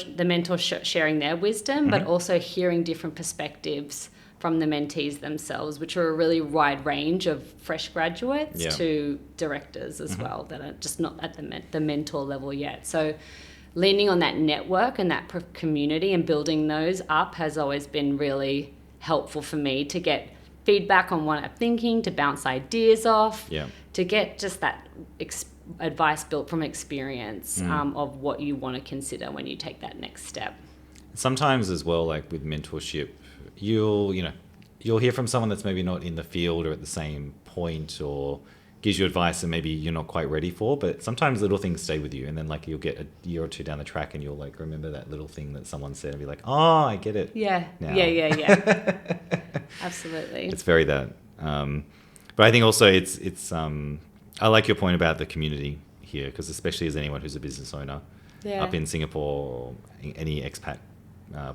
sharing their wisdom, but also hearing different perspectives from the mentees themselves, which are a really wide range of fresh graduates to directors as well that are just not at the mentor level yet. So leaning on that network and that community and building those up has always been really helpful for me to get feedback on what I'm thinking, to bounce ideas off, to get just that advice built from experience of what you want to consider when you take that next step. Sometimes as well, like with mentorship, you'll hear from someone that's maybe not in the field or at the same point, or gives you advice and maybe you're not quite ready for, but sometimes little things stay with you, and then like you'll get a year or two down the track and you'll like remember that little thing that someone said and be like, oh, I get it now. Absolutely. It's very that. But I think also it's I like your point about the community here, because especially as anyone who's a business owner up in Singapore or any expat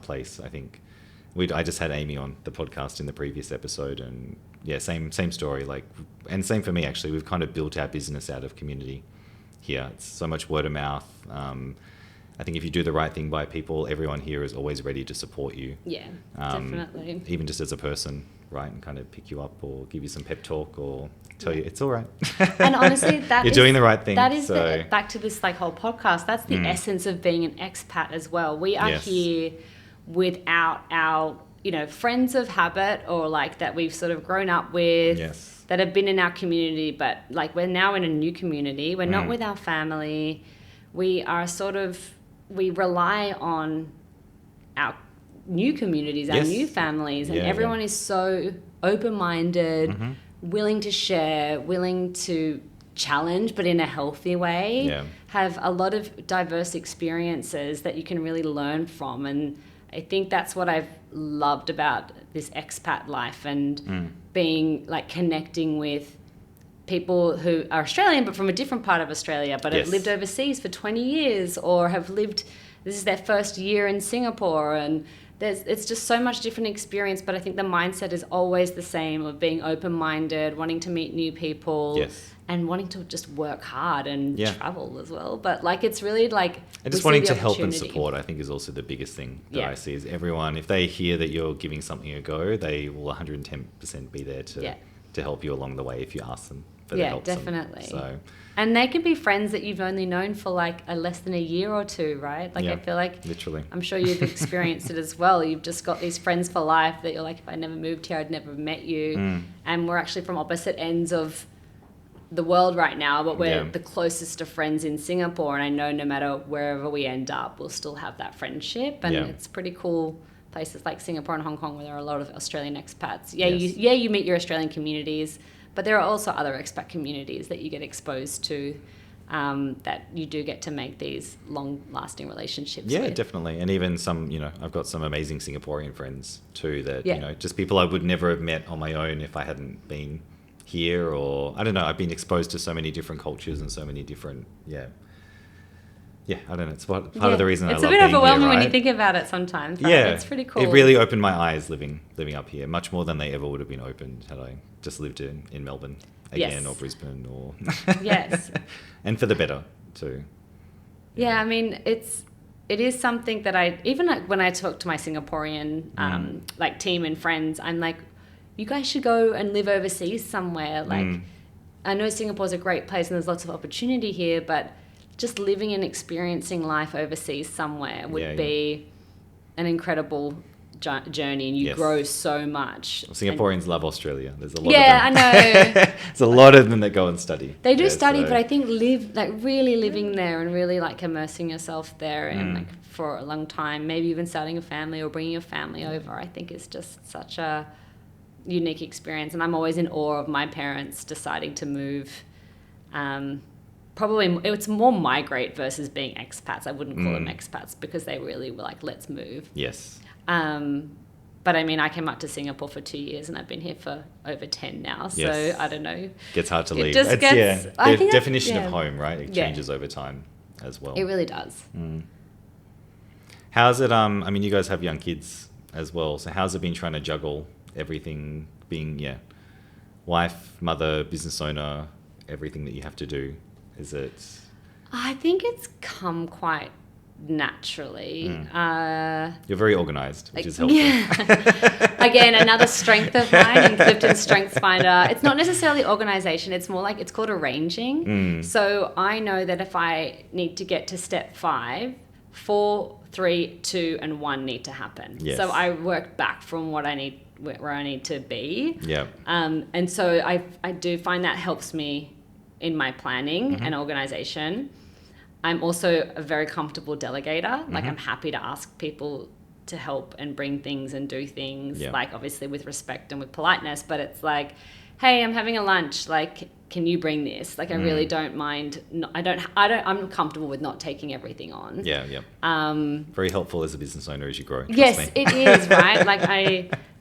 place, I think I just had Amy on the podcast in the previous episode, and same story. Like, and same for me actually. We've kind of built our business out of community here. It's so much word of mouth. I think if you do the right thing by people, everyone here is always ready to support you. Definitely. Even just as a person, right, and kind of pick you up or give you some pep talk or tell you it's all right. And honestly, you're doing the right thing. That is back to this like whole podcast. That's the essence of being an expat as well. We are here without our friends of habit, or like that we've sort of grown up with, that have been in our community, but like we're now in a new community. We're not with our family. We are we rely on our new communities, our new families, and everyone is so open-minded, willing to share, willing to challenge, but in a healthy way, have a lot of diverse experiences that you can really learn from. And I think that's what I've loved about this expat life, and being like connecting with people who are Australian but from a different part of Australia, but have lived overseas for 20 years, or have lived, this is their first year in Singapore, and it's just so much different experience. But I think the mindset is always the same, of being open-minded, wanting to meet new people, and wanting to just work hard and travel as well. But like, it's really like, and just wanting to help and support, I think, is also the biggest thing that I see. Is everyone, if they hear that you're giving something a go, they will 110% be there to help you along the way if you ask them. Definitely. So, and they can be friends that you've only known for like less than a year or two, right? Like, I feel like, literally, I'm sure you've experienced it as well. You've just got these friends for life that you're like, if I never moved here, I'd never met you. And we're actually from opposite ends of the world right now, but we're the closest to friends in Singapore. And I know no matter wherever we end up, we'll still have that friendship. And it's pretty cool. Places like Singapore and Hong Kong, where there are a lot of Australian expats. You meet your Australian communities, but there are also other expat communities that you get exposed to, that you do get to make these long-lasting relationships with. Definitely. And even some, I've got some amazing Singaporean friends too that, just people I would never have met on my own if I hadn't been here, or, I don't know, I've been exposed to so many different cultures and so many different, I don't know. It's part of the reason I love being here. It's a bit overwhelming when you think about it sometimes. But it's pretty cool. It really opened my eyes living up here, much more than they ever would have been opened had I just lived in Melbourne again, or Brisbane, or and for the better too. Yeah, I mean, it is something that even like when I talk to my Singaporean like team and friends, I'm like, you guys should go and live overseas somewhere. Like, I know Singapore's a great place and there's lots of opportunity here, but just living and experiencing life overseas somewhere would be an incredible journey, and you grow so much. Well, Singaporeans love Australia. There's a lot of them. Yeah, I know. There's a lot of them that go and study. They do study, but I think really living there and really like immersing yourself there and like for a long time, maybe even starting a family or bringing your family over, I think is just such a unique experience. And I'm always in awe of my parents deciding to move. Probably it's more migrate versus being expats. I wouldn't call them expats because they really were like, let's move. Yes. But I mean, I came up to Singapore for 2 years and I've been here for over 10 now. So I don't know. Gets hard to leave. Just the definition of home, right? It changes over time as well. It really does. How's it, I mean, you guys have young kids as well. So how's it been trying to juggle everything, being, wife, mother, business owner, everything that you have to do? Is it? I think it's come quite naturally. You're very organized, which is helpful. Again, another strength of mine in Clifton's Strengths Finder. It's not necessarily organization. It's more like it's called arranging. So I know that if I need to get to step 5, 4, 3, 2, and 1 need to happen. Yes. So I work back from where I need to be. Yeah. And so I do find that helps me in my planning and organization. I'm also a very comfortable delegator. Like I'm happy to ask people to help and bring things and do things, like obviously with respect and with politeness, but it's like, hey, I'm having a lunch. Like, can you bring this? Like, I really don't mind. I'm comfortable with not taking everything on. Yeah. Very helpful as a business owner as you grow. Yes, it is, right? Like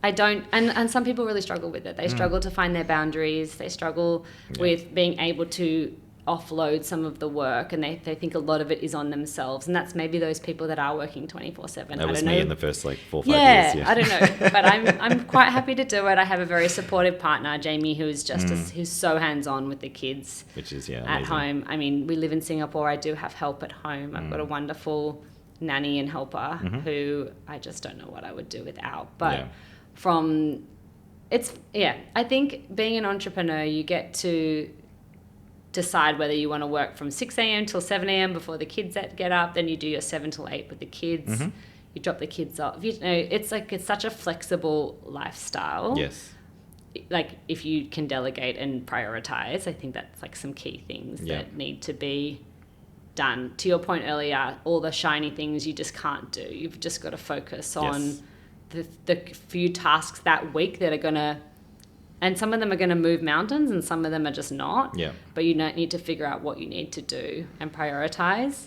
I don't, and some people really struggle with it. They struggle to find their boundaries. They struggle with being able to offload some of the work, and they think a lot of it is on themselves, and that's maybe those people that are working 24/7. That was me in the first 4 or 5 years. Yeah, I don't know, but I'm quite happy to do it. I have a very supportive partner, Jamie, who's just who's so hands-on with the kids, which is at amazing. home. I mean, we live in Singapore. I do have help at home. I've got a wonderful nanny and helper who I just don't know what I would do without. But I think being an entrepreneur, you get to decide whether you want to work from 6 a.m. till 7 a.m. before the kids get up. Then you do your 7 till 8 with the kids. You drop the kids off. It's such a flexible lifestyle. Yes. Like if you can delegate and prioritize, I think that's like some key things that need to be done. To your point earlier, all the shiny things you just can't do. You've just got to focus on the few tasks that week that are going to, and some of them are going to move mountains and some of them are just not. Yeah. But you need to figure out what you need to do and prioritize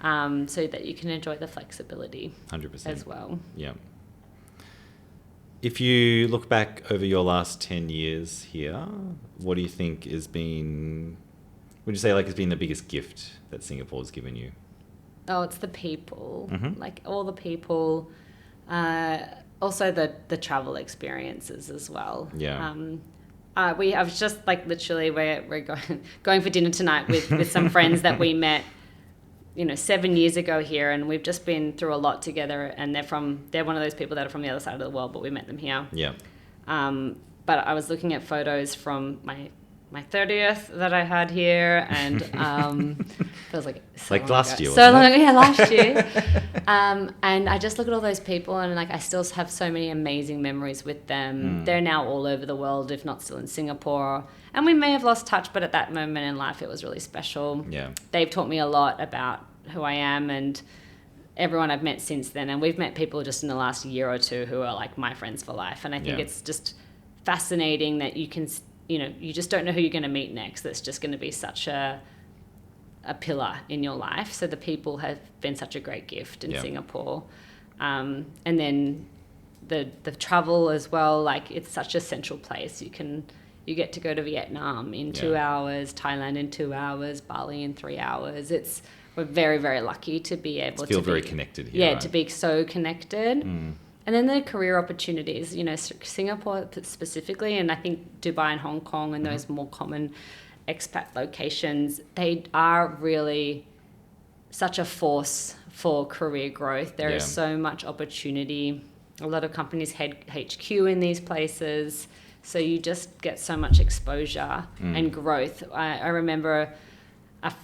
so that you can enjoy the flexibility 100% as well. Yeah. If you look back over your last 10 years here, what do you think has been the biggest gift that Singapore's given you? Oh, it's the people. Like all the people. Also the travel experiences as well. Yeah. I was just like literally we're going for dinner tonight with some friends that we met 7 years ago here, and we've just been through a lot together, and they're one of those people that are from the other side of the world, but we met them here. Yeah. But I was looking at photos from my 30th that I had here, and feels like so like last year. So long, last year. And I just look at all those people, and like I still have so many amazing memories with them. They're now all over the world, if not still in Singapore. And we may have lost touch, but at that moment in life, it was really special. Yeah. They've taught me a lot about who I am and everyone I've met since then. And we've met people just in the last year or two who are like my friends for life. And I think it's just fascinating that you can, you just don't know who you're going to meet next. That's just going to be such a pillar in your life. So the people have been such a great gift in Singapore. And then the travel as well, like it's such a central place. You get to go to Vietnam in 2 hours, Thailand in 2 hours, Bali in 3 hours. We're very, very lucky to be able to feel very connected here. Yeah, right? To be so connected. And then the career opportunities, Singapore specifically, and I think Dubai and Hong Kong and those more common expat locations, they are really such a force for career growth. There is so much opportunity. A lot of companies head HQ in these places. So you just get so much exposure and growth. I remember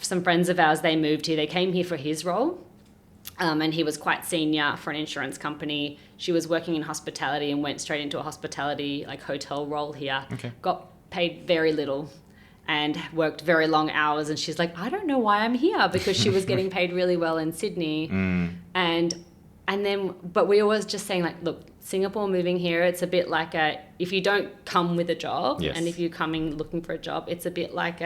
some friends of ours, they moved here. They came here for his role. And he was quite senior for an insurance company. She was working in hospitality and went straight into a hospitality, like hotel role here. Okay. Got paid very little and worked very long hours. And she's like, I don't know why I'm here, because she was getting paid really well in Sydney. And then, but we were just saying, like, look, Singapore moving here, it's a bit like if you don't come with a job, and if you're coming looking for a job, it's a bit like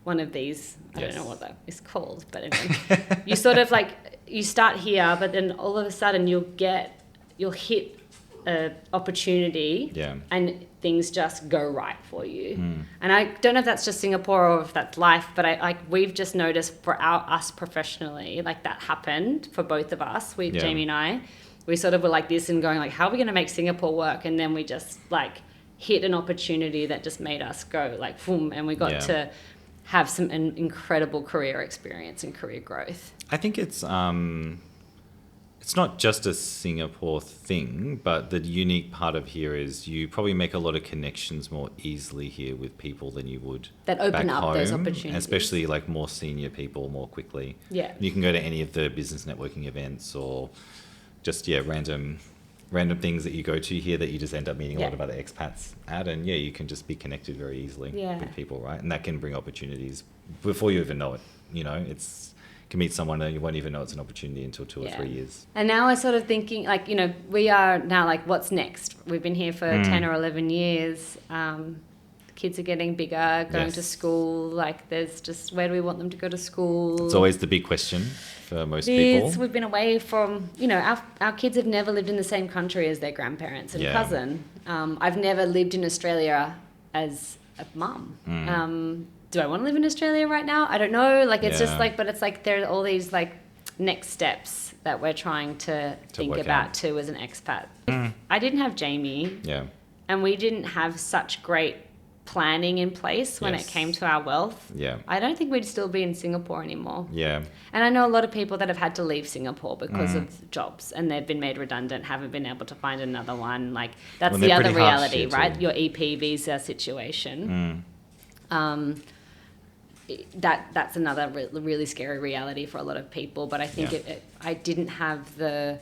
one of these, I don't know what that is called, but anyway, you sort of like, you start here, but then all of a sudden you'll hit an opportunity and things just go right for you. And I don't know if that's just Singapore or if that's life, but we've just noticed for us professionally, like that happened for both of us, Jamie and I. We sort of were like this and going like, how are we going to make Singapore work? And then we just like hit an opportunity that just made us go like boom, and we got to have an incredible career experience and career growth. I think it's not just a Singapore thing, but the unique part of here is you probably make a lot of connections more easily here with people than you would that open back up home, those opportunities, especially like more senior people more quickly. Yeah, you can go to any of the business networking events or just random things that you go to here that you just end up meeting a lot of other expats at, and you can just be connected very easily with people, right? And that can bring opportunities before you even know it. You know, you can meet someone and you won't even know it's an opportunity until 2 or 3 years. And now we're sort of thinking, like, you know, we are now like, what's next? We've been here for 10 or 11 years. Kids are getting bigger, going to school. Like, there's just, where do we want them to go to school? It's always the big question for most people. We've been away from, you know, our kids have never lived in the same country as their grandparents and cousin. I've never lived in Australia as a mum. Do I want to live in Australia right now? I don't know. Like, it's just like, but it's like there are all these like next steps that we're trying to think about too as an expat. If I didn't have Jamie. And we didn't have such great planning in place when it came to our wealth. I don't think we'd still be in Singapore anymore. And I know a lot of people that have had to leave Singapore because of jobs, and they've been made redundant, haven't been able to find another one. Like, that's the other reality, right? Your EP visa situation. That's another really scary reality for a lot of people. But I think I didn't have the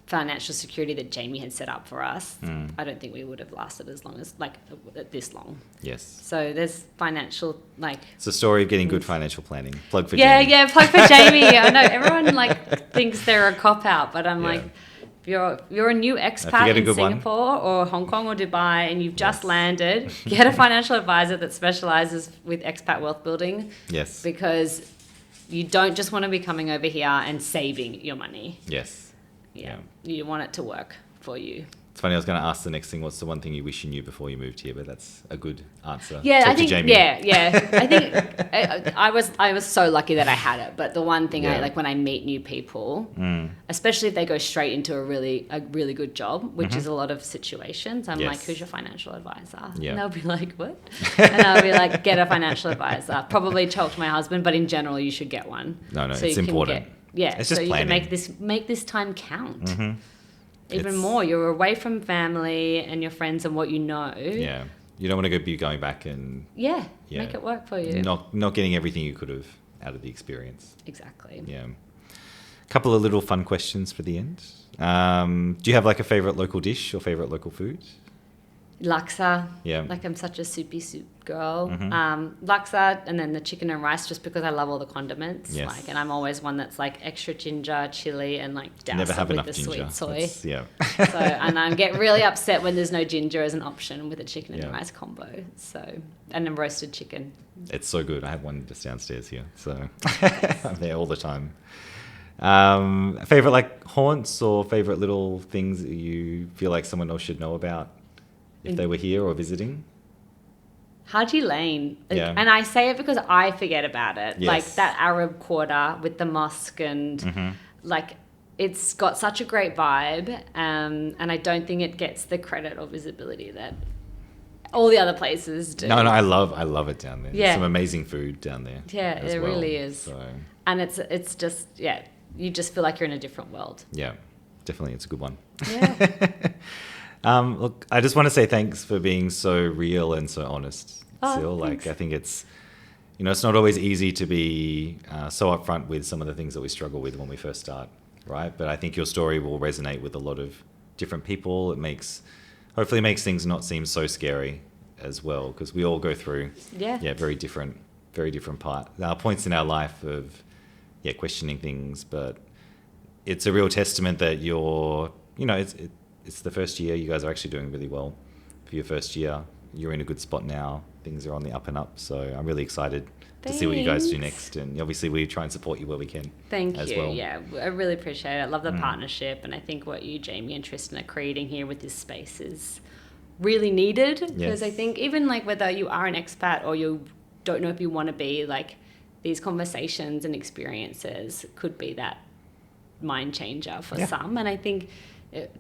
financial security that Jamie had set up for us. I don't think we would have lasted as long as, like, this long. So there's financial, like... It's a story of getting good financial planning. Plug for Jamie. Plug for Jamie. I know everyone, like, thinks they're a cop-out, but I'm like, if you're a new expat in Singapore or Hong Kong or Dubai and you've just landed, get a financial advisor that specializes with expat wealth building. Because you don't just want to be coming over here and saving your money. You want it to work for you. It's funny, I was going to ask the next thing, what's the one thing you wish you knew before you moved here? But that's a good answer. I think, I think I was so lucky that I had it. But the one thing I like when I meet new people, especially if they go straight into a really good job, which is a lot of situations, I'm like, who's your financial advisor? And they'll be like, what? And I'll be like, get a financial advisor. Probably talk to my husband, but in general, you should get one. No, so it's important. It's just so planning. You can make this time count. Even more. You're away from family and your friends and what you know. You don't want to be going back and make it work for you. Not getting everything you could have out of the experience. Exactly. A couple of little fun questions for the end. Do you have like a favorite local dish or favorite local food? Laksa. Like, I'm such a soupy soup girl. Laksa, and then the chicken and rice, just because I love all the condiments. Like, and I'm always one that's like extra ginger, chili, and like douse it with the sweet soy. So, and I get really upset when there's no ginger as an option with a chicken and rice combo. So, and then roasted chicken. It's so good. I have one just downstairs here, so I'm there all the time. Favorite like haunts or favorite little things that you feel like someone else should know about if they were here or visiting? Haji Lane. And I say it because I forget about it. Like, that Arab quarter with the mosque and like, it's got such a great vibe. And I don't think it gets the credit or visibility that all the other places do. No, I love it down there. Yeah. Some amazing food down there. Yeah, it really is. So. And it's just, you just feel like you're in a different world. Yeah, definitely. It's a good one. Yeah. Look, I just want to say thanks for being so real and so honest, Cilla. Thanks. I think it's, it's not always easy to be so upfront with some of the things that we struggle with when we first start, right? But I think your story will resonate with a lot of different people. It hopefully makes things not seem so scary as well, because we all go through very different points in our life of questioning things. But it's a real testament that it's the first year. You guys are actually doing really well for your first year. You're in a good spot now. Things are on the up and up. So I'm really excited to see what you guys do next. And obviously we try and support you where we can. Thank as you. Well. Yeah, I really appreciate it. I love the partnership. And I think what you, Jamie, and Tristan are creating here with this space is really needed. Because I think even like whether you are an expat or you don't know if you want to be, like these conversations and experiences could be that mind changer for some. And I think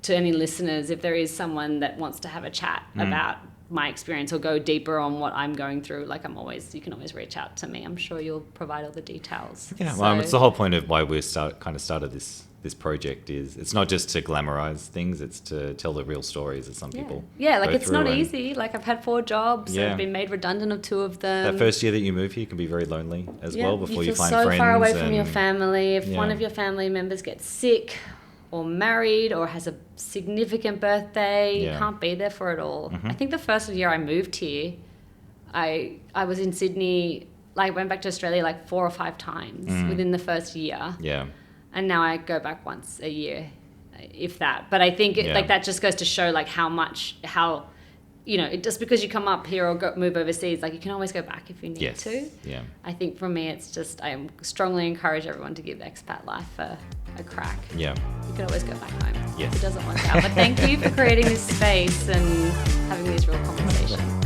to any listeners, if there is someone that wants to have a chat about my experience or go deeper on what I'm going through, like you can always reach out to me. I'm sure you'll provide all the details. Yeah, well, it's the whole point of why we started this project. Is it's not just to glamorize things, it's to tell the real stories that some people like it's not easy. Like I've had 4 jobs, I've been made redundant of 2 of them. That first year that you move here can be very lonely as well before you find friends. You feel so far away from and your family. If one of your family members gets sick or married or has a significant birthday, you can't be there for it all. I think the first year I moved here, I was in Sydney, like went back to Australia like 4 or 5 times within the first year. Yeah. And now I go back once a year, if that. But I think like that just goes to show like how just because you come up here or move overseas, like you can always go back if you need to. Yeah. I think for me, it's just, I strongly encourage everyone to give expat life a crack. Yeah. You can always go back home Yes. if it doesn't work out. But thank you for creating this space and having these real conversations.